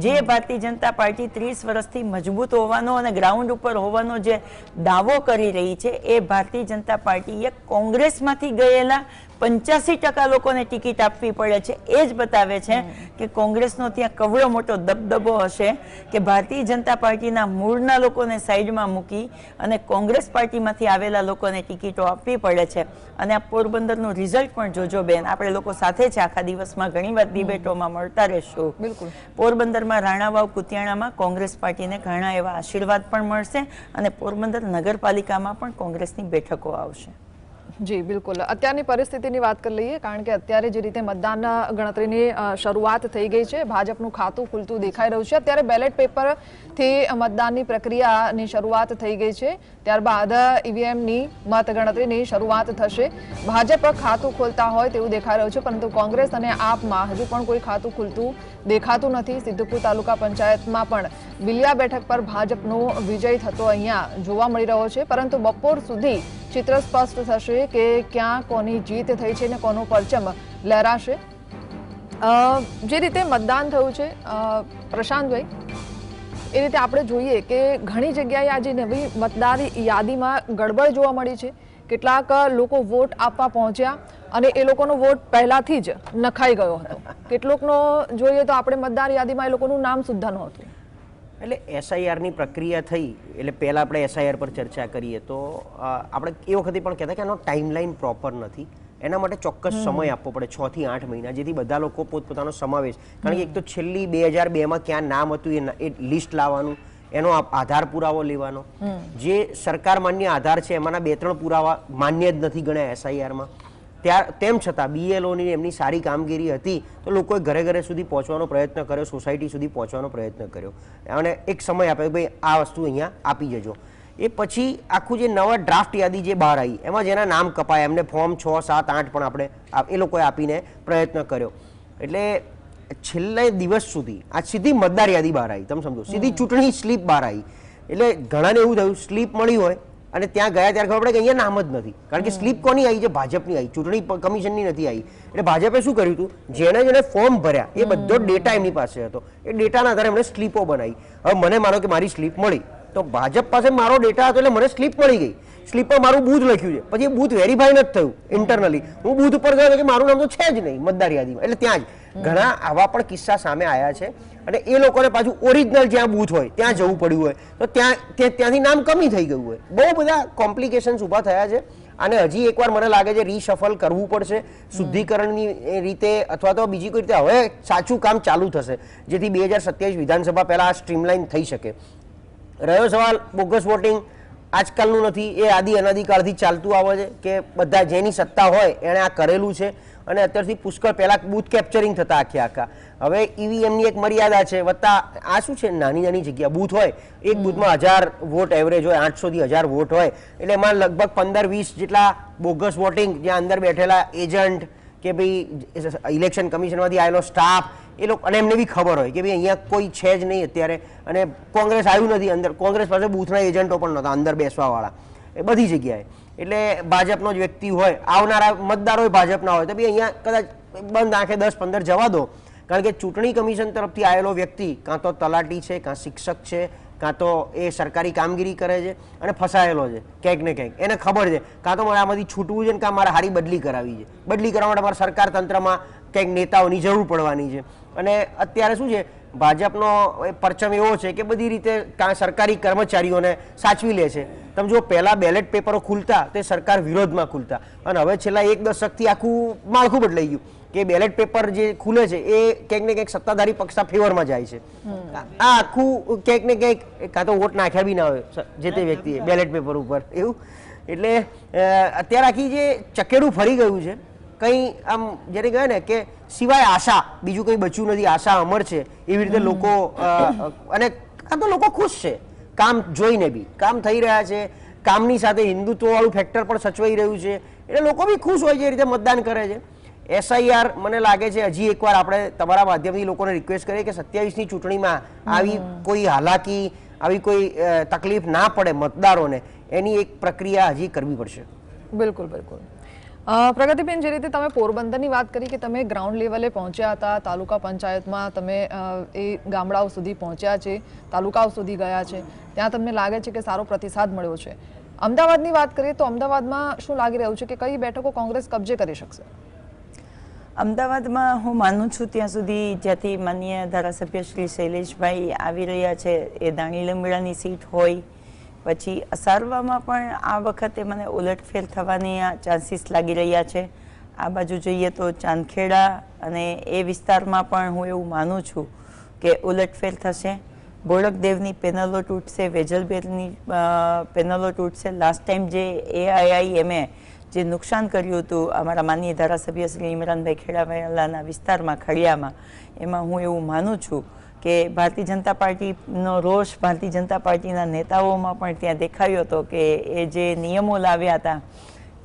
Speaker 3: જે ભારતીય જનતા પાર્ટી 30 વર્ષથી મજબૂત હોવાનો અને ગ્રાઉન્ડ ઉપર હોવાનો જે દાવો કરી રહી છે, એ ભારતીય જનતા પાર્ટીએ કોંગ્રેસમાંથી ગયેલા 85% લોકોને ટિકિટ આપવી પડે છે. એ જ બતાવે છે કે કોંગ્રેસનો ત્યાં કવડો મોટો દબદબો હશે કે ભારતીય જનતા પાર્ટીના મૂળના લોકોને સાઈડમાં મૂકી અને કોંગ્રેસ પાર્ટીમાંથી આવેલા લોકોને ટિકિટો આપવી પડે છે. અને આ પોરબંદરનું રિઝલ્ટ પણ જોજો બેન, આપણે લોકો સાથે છે આખા દિવસમાં ઘણી વાર ડિબેટોમાં મળતા રહેશું.
Speaker 1: બિલકુલ.
Speaker 3: પોરબંદરમાં રાણાવાવ કુતિયાણામાં કોંગ્રેસ પાર્ટીને ઘણા એવા આશીર્વાદ પણ મળશે અને પોરબંદર નગરપાલિકામાં પણ કોંગ્રેસની બેઠકો આવશે.
Speaker 1: જી બિલકુલ. અત્યારની પરિસ્થિતિની વાત કરી લઈએ, કારણ કે અત્યારે જે રીતે મતદાન ગણતરીની શરૂઆત થઈ ગઈ છે, ભાજપનું ખાતું ખુલતું દેખાઈ રહ્યું છે. અત્યારે બેલેટ પેપરથી મતદાનની પ્રક્રિયાની શરૂઆત થઈ ગઈ છે. ત્યારબાદ ઈવીએમની મત ગણતરીની શરૂઆત થશે. ભાજપ ખાતું ખોલતા હોય તેવું દેખાઈ રહ્યું છે, પરંતુ કોંગ્રેસ અને આપમાં હજુ પણ કોઈ ખાતું ખુલતું દેખાતું નથી. સિદ્ધપુર તાલુકા પંચાયતમાં પણ વિલિયા બેઠક પર ભાજપનો વિજય થતો અહીંયા જોવા મળી રહ્યો છે, પરંતુ બપોર સુધી ચિત્ર સ્પષ્ટ થશે કે ક્યાં કોની જીત થઈ છે ને કોનો પરચમ લહેરાશે. જે રીતે મતદાન થયું છે પ્રશાંતભાઈ, એ રીતે આપણે જોઈએ કે ઘણી જગ્યાએ આજે નવી મતદાર યાદીમાં ગડબડ જોવા મળી છે. કેટલાક લોકો વોટ આપવા પહોંચ્યા અને એ લોકોનો વોટ પહેલાથી જ નખાઈ ગયો હતો. કેટલોકનો જોઈએ તો આપણે મતદાર યાદીમાં એ લોકોનું નામ સુદ્ધા નહોતું.
Speaker 2: એટલે એસઆઈઆરની પ્રક્રિયા થઈ એટલે પહેલાં આપણે એસઆઈઆર પર ચર્ચા કરીએ તો આપણે એ વખતે પણ કહેતા કે એનો ટાઈમલાઈન પ્રોપર નથી. એના માટે ચોક્કસ સમય આપવો પડે 6 થી 8 મહિના, જેથી બધા લોકો પોતપોતાનો સમાવેશ, કારણ કે એક તો છેલ્લી 2002માં ક્યાં નામ હતું એ લિસ્ટ લાવવાનું, એનો આધાર પુરાવો લેવાનો, જે સરકાર માન્ય આધાર છે એમાંના 2-3 પુરાવા માન્ય જ નથી ગણ્યા એસઆઈઆરમાં. તેમ છતાં બીએલઓની એમની સારી કામગીરી હતી તો લોકોએ ઘરે ઘરે સુધી પહોંચવાનો પ્રયત્ન કર્યો, સોસાયટી સુધી પહોંચવાનો પ્રયત્ન કર્યો અને એક સમય આપ્યો કે ભાઈ આ વસ્તુ અહીંયા આપી જજો. એ પછી આખું જે નવા ડ્રાફ્ટ યાદી જે બહાર આવી એમાં જેના નામ કપાયા એમને ફોર્મ 6, 7, 8 પણ આપણે એ લોકોએ આપીને પ્રયત્ન કર્યો. એટલે છેલ્લા દિવસ સુધી આ સીધી મતદાર યાદી બહાર આવી, તમે સમજો, સીધી ચૂંટણી સ્લીપ બહાર આવી. એટલે ઘણાને એવું થયું સ્લીપ મળી હોય અને ત્યાં ગયા ત્યારે ખબર પડે કે અહીંયા નામ જ નથી, કારણ કે સ્લીપ કોની આવી છે? ભાજપની આવી, ચૂંટણી કમિશનની નથી આવી. એટલે ભાજપે શું કર્યું હતું, જેને ફોર્મ ભર્યા એ બધો ડેટા એમની પાસે હતો, એ ડેટાના આધારે એમણે સ્લીપો બનાવી. હવે મને માનો કે મારી સ્લીપ મળી તો ભાજપ પાસે મારો ડેટા હતો એટલે મને સ્લીપ મળી ગઈ, સ્લીપમાં મારું બૂથ લખ્યું છે, પછી એ બૂથ વેરીફાઈ નથી થયું ઇન્ટરનલી, હું બૂથ ઉપર ગયો કે મારું નામ તો છે જ નહીં મતદાર યાદીમાં, એટલે ત્યાં જ ઘણા આવા પણ કિસ્સા સામે આવ્યા છે. અને એ લોકોને પાછું ઓરિજિનલ જ્યાં બૂથ હોય ત્યાં જવું પડ્યું હોય તો ત્યાંથી નામ કમી થઈ ગયું હોય. બહુ બધા કોમ્પ્લિકેશન્સ ઊભા થયા છે. અને હજી એકવાર મને લાગે છે રીશફલ કરવું પડશે શુદ્ધિકરણની રીતે, અથવા તો બીજી કોઈ રીતે હવે સાચું કામ ચાલુ થશે, જેથી 2027 વિધાનસભા પહેલા આ સ્ટ્રીમલાઇન થઈ શકે. રહ્યો સવાલ બોગસ વોટિંગ, આજકાલનું નથી, એ આદિ અનાદિકાળથી ચાલતું આવે છે કે બધા જેની સત્તા હોય એણે આ કરેલું છે. અને અત્યારથી પુષ્કળ પહેલા બૂથ કેપ્ચરિંગ થતા આખા. હવે ઈવીએમની એક મર્યાદા છે, વત્તા આ શું છે, નાની નાની જગ્યા બૂથ હોય, એક બૂથમાં 1000 વોટ એવરેજ હોય, 800 થી 1000 વોટ હોય, એટલે એમાં લગભગ 15-20 જેટલા બોગસ વોટિંગ, જ્યાં અંદર બેઠેલા એજન્ટ કે ભાઈ ઇલેક્શન કમિશનમાંથી આવેલો સ્ટાફ, એ લોકો, અને એમને બી ખબર હોય કે ભાઈ અહીંયા કોઈ છે જ નહીં અત્યારે, અને કોંગ્રેસ આવ્યું નથી અંદર, કોંગ્રેસ પાસે બૂથના એજન્ટો પણ નહોતા અંદર બેસવાવાળા, એ બધી જગ્યાએ. એટલે ભાજપનો જ વ્યક્તિ હોય, આવનારા મતદારો ભાજપના હોય, તો બી અહીંયા કદાચ બંધ આંખે 10-15 જવા દો, કારણ કે ચૂંટણી કમિશન તરફથી આવેલો વ્યક્તિ કાં તો તલાટી છે, કાં શિક્ષક છે, કાં તો એ સરકારી કામગીરી કરે છે અને ફસાયેલો છે ક્યાંક ને ક્યાંક, એને ખબર છે કાં તો મારે આમાંથી છૂટવું છે ને કાં મારે હારી બદલી કરાવી છે. બદલી કરવા માટે મારે સરકાર તંત્રમાં ક્યાંક નેતાઓની જરૂર પડવાની છે. અને અત્યારે શું છે, ભાજપનો પરચમ એવો છે કે બધી રીતે સરકારી કર્મચારીઓને સાચવી લે છે. તમે જો પહેલા બેલેટ પેપરો ખુલતા તે સરકાર વિરોધમાં ખુલતા, અને હવે છેલ્લા 1 દશકથી આખું માળખું બદલાઈ ગયું કે બેલેટ પેપર જે ખુલે છે એ ક્યાંક ને ક્યાંક સત્તાધારી પક્ષના ફેવરમાં જાય છે. આ આખું ક્યાંક ને ક્યાંક કાં તો વોટ નાખ્યા બી ના હોય જે તે વ્યક્તિએ બેલેટ પેપર ઉપર એવું. એટલે અત્યારે આખી જે ચકેડું ફરી ગયું છે, કંઈ આમ જેને કહે ને કે સિવાય આશા બીજું કંઈ બચ્યું નથી, આશા અમર છે એવી રીતે લોકો, અને આ તો લોકો ખુશ છે કામ જોઈને બી, કામ થઈ રહ્યા છે, કામની સાથે હિન્દુત્વ વાળું ફેક્ટર પણ સચવાઈ રહ્યું છે, એટલે લોકો બી ખુશ હોય છે એ રીતે મતદાન કરે છે. SIR મને લાગે છે હજી એકવાર આપણે તમારા માધ્યમથી લોકોને રિક્વેસ્ટ કરીએ કે 27ની ચૂંટણીમાં આવી કોઈ હાલાકી, આવી કોઈ તકલીફ ના પડે મતદારોને, એની એક પ્રક્રિયા હજી કરવી પડશે.
Speaker 1: બિલકુલ બિલકુલ. પ્રગતિબેન, જે રીતે તમે પોરબંદરની વાત કરી કે તમે ગ્રાઉન્ડ લેવલે પહોંચ્યા હતા, તાલુકા પંચાયતમાં તમે એ ગામડાઓ સુધી પહોંચ્યા છે, તાલુકાઓ સુધી ગયા છે, ત્યાં તમને લાગે છે કે સારો પ્રતિસાદ મળ્યો છે. અમદાવાદની વાત કરીએ તો અમદાવાદમાં શું લાગી રહ્યું છે કે કઈ બેઠકો કોંગ્રેસ કબજે કરી શકશે?
Speaker 3: અમદાવાદમાં હું માનું છું ત્યાં સુધી જ્યાંથી માનનીય ધારાસભ્ય શ્રી શૈલેષભાઈ આવી રહ્યા છે, એ દાણી લીમડાની સીટ હોય, પછી અસારવામાં પણ આ વખતે મને ઉલટફેર થવાની ચાન્સીસ લાગી રહ્યા છે. આ બાજુ જોઈએ તો ચાંદખેડા અને એ વિસ્તારમાં પણ હું એવું માનું છું કે ઉલટફેર થશે. બોળકદેવની પેનલો તૂટશે, વેજલબેરની પેનલો તૂટશે. લાસ્ટ ટાઈમ જે AIIMએ જે નુકસાન કર્યું હતું અમારા માનનીય ધારાસભ્ય શ્રી ઇમરાનભાઈ ખેડાવાલાના વિસ્તારમાં, ખડિયામાં, એમાં હું એવું માનું છું કે ભારતીય જનતા પાર્ટીનો રોષ ભારતીય જનતા પાર્ટીના નેતાઓમાં પણ ત્યાં દેખાયો હતો કે એ જે નિયમો લાવ્યા હતા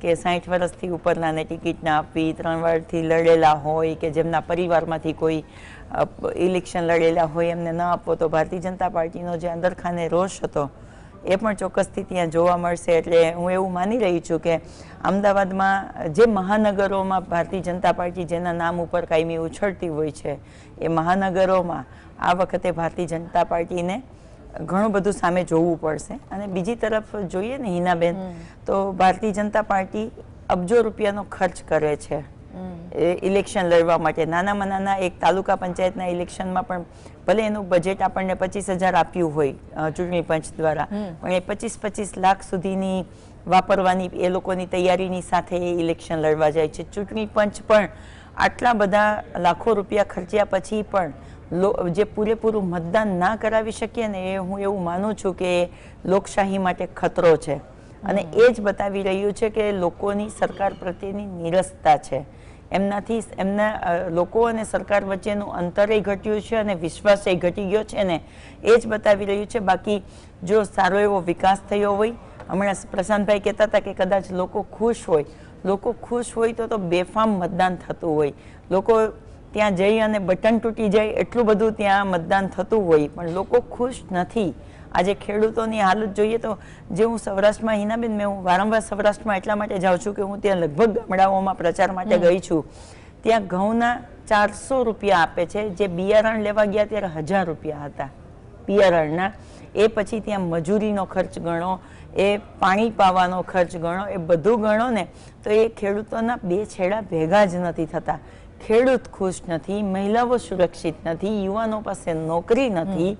Speaker 3: કે 60 વર્ષથી ઉપરનાને ટિકિટ ના આપવી, 3 વારથી લડેલા હોય કે જેમના પરિવારમાંથી કોઈ ઇલેક્શન લડેલા હોય એમને ન આપવો, તો ભારતીય જનતા પાર્ટીનો જે અંદરખાને રોષ હતો એ પણ ચોક્કસથી ત્યાં જોવા મળશે. એટલે હું એવું માની રહી છું કે અમદાવાદમાં જે મહાનગરોમાં ભારતીય જનતા પાર્ટી જેના નામ ઉપર કાયમી ઉછળતી હોય છે, એ મહાનગરોમાં આ વખતે ભારતીય જનતા પાર્ટીને ઘણું બધું સામે જોવું પડશે. અને બીજી તરફ જોઈએ ને હિનાબેન, તો ભારતીય જનતા પાર્ટી અબજો રૂપિયાનો ખર્ચ કરે છે ઇલેક્શન લડવા માટે. નાનામાં નાના એક તાલુકા પંચાયતના ઇલેક્શનમાં પણ ભલે એનું બજેટ આપણને 25,000 આપ્યું હોય ચૂંટણી પંચ દ્વારા, પણ એ 25-25 લાખ સુધીની વાપરવાની એ લોકોની તૈયારીની સાથે એ ઇલેક્શન લડવા જાય છે. ચૂંટણી પંચ પણ આટલા બધા લાખો રૂપિયા ખર્ચ્યા પછી પણ જે પૂરેપૂરું મતદાન ના કરાવી શકીએ ને, એ હું એવું માનું છું કે લોકશાહી માટે ખતરો છે. અને એ જ બતાવી રહ્યું છે કે લોકોની સરકાર પ્રત્યેની નિરસતા છે. એમનાથી એમના લોકો અને સરકાર વચ્ચેનું અંતરે ઘટ્યું છે અને વિશ્વાસ એ ઘટી ગયો છે ને, એ જ બતાવી રહ્યું છે. બાકી જો સારો એવો વિકાસ થયો હોય, હમણાં પ્રશાંતભાઈ કહેતા હતા કે કદાચ લોકો ખુશ હોય તો બેફામ મતદાન થતું હોય, લોકો ત્યાં જઈ અને બટન તૂટી જાય એટલું બધું ત્યાં મતદાન થતું હોય, પણ લોકો ખુશ નથી. આજે ખેડૂતોની હાલત જોઈએ તો, જે હું સૌરાષ્ટ્રમાં, હિનાબેન, હું વારંવાર સૌરાષ્ટ્રમાં એટલા માટે જાઉં છું કે હું ત્યાં લગભગ ગામડાઓમાં પ્રચાર માટે ગઈ છું. ત્યાં ઘઉંના 400 રૂપિયા આપે છે, જે બિયારણ લેવા ગયા ત્યારે 1000 રૂપિયા હતા બિયારણના. એ પછી ત્યાં મજૂરીનો ખર્ચ ગણો, એ પાણી પાવાનો ખર્ચ ગણો, એ બધું ગણો ને તો એ ખેડૂતોના બે છેડા ભેગા જ નથી થતા. ખેડૂત ખુશ નથી, મહિલાઓ સુરક્ષિત નથી, યુવાનો પાસે નોકરી નથી,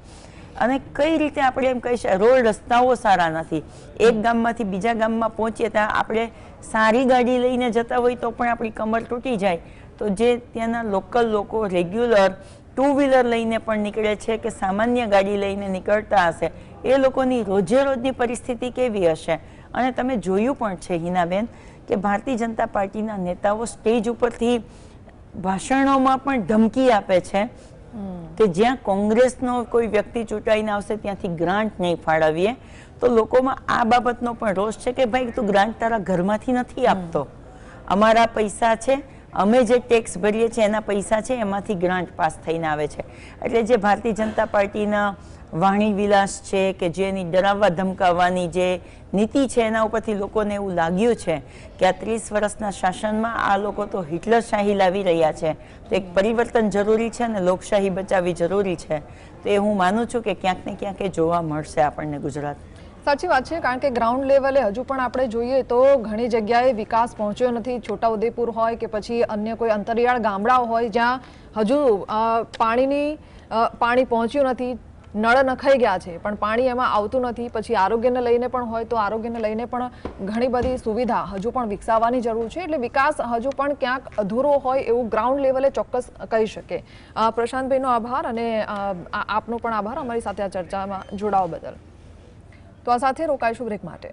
Speaker 3: અને કઈ રીતે આપણે એમ કહી શકીએ રોડ રસ્તાઓ સારા નથી. એક ગામમાંથી બીજા ગામમાં પહોંચીએ ત્યાં આપણે સારી ગાડી લઈને જતા હોય તો પણ આપણી કમર તૂટી જાય. તો જે ત્યાંના લોકલ લોકો રેગ્યુલર 2 વ્હીલર લઈને પણ નીકળે છે કે સામાન્ય ગાડી લઈને નીકળતા હશે, એ લોકોની રોજે રોજની પરિસ્થિતિ કેવી હશે? અને તમે જોયું પણ છે હિનાબેન કે ભારતીય જનતા પાર્ટીના નેતાઓ સ્ટેજ ઉપરથી ભાષણોમાં પણ ધમકી આપે છે કે જ્યાં કોંગ્રેસનો કોઈ વ્યક્તિ ચૂંટાઈને આવશે ત્યાંથી ગ્રાન્ટ નહીં ફાળવીએ. તો લોકોમાં આ બાબતનો પણ રોષ છે કે ભાઈ તું ગ્રાન્ટ તારા ઘરમાંથી નથી આપતો, અમારા પૈસા છે, અમે જે ટેક્સ ભરીએ છીએ એના પૈસા છે, એમાંથી ગ્રાન્ટ પાસ થઈને આવે છે. એટલે જે ભારતીય જનતા પાર્ટીના વાણી વિલાસ છે કે જેની ડરાવવા ધમકાવવાની જે નીતિ છે એના ઉપરથી લોકોને એવું લાગ્યું છે કે આ 30 વર્ષના શાસનમાં આ લોકો તો હિટલરશાહી લાવી રહ્યા છે. તો એક પરિવર્તન જરૂરી છે અને લોકશાહી બચાવવી જરૂરી છે. તો એ હું માનું છું કે ક્યાંક ને ક્યાંક એ જોવા મળશે આપણને ગુજરાત.
Speaker 1: સાચી વાત છે, કારણ કે ગ્રાઉન્ડ લેવલે હજુ પણ આપણે જોઈએ તો ઘણી જગ્યાએ વિકાસ પહોંચ્યો નથી. છોટાઉદેપુર હોય કે પછી અન્ય કોઈ અંતરિયાળ ગામડાઓ હોય જ્યાં હજુ પાણી પહોંચ્યું નથી, નળ નખાઈ ગયા છે પણ પાણી એમાં આવતું નથી. પછી આરોગ્યને લઈને પણ હોય તો આરોગ્યને લઈને પણ ઘણી બધી સુવિધા હજુ પણ વિકસાવવાની જરૂર છે. એટલે વિકાસ હજુ પણ ક્યાંક અધૂરો હોય એવું ગ્રાઉન્ડ લેવલે ચોક્કસ કહી શકે. પ્રશાંતભાઈનો આભાર અને આપનો પણ આભાર અમારી સાથે આ ચર્ચામાં જોડાવા બદલ. તો આ સાથે રોકાઈશું બ્રેક માટે.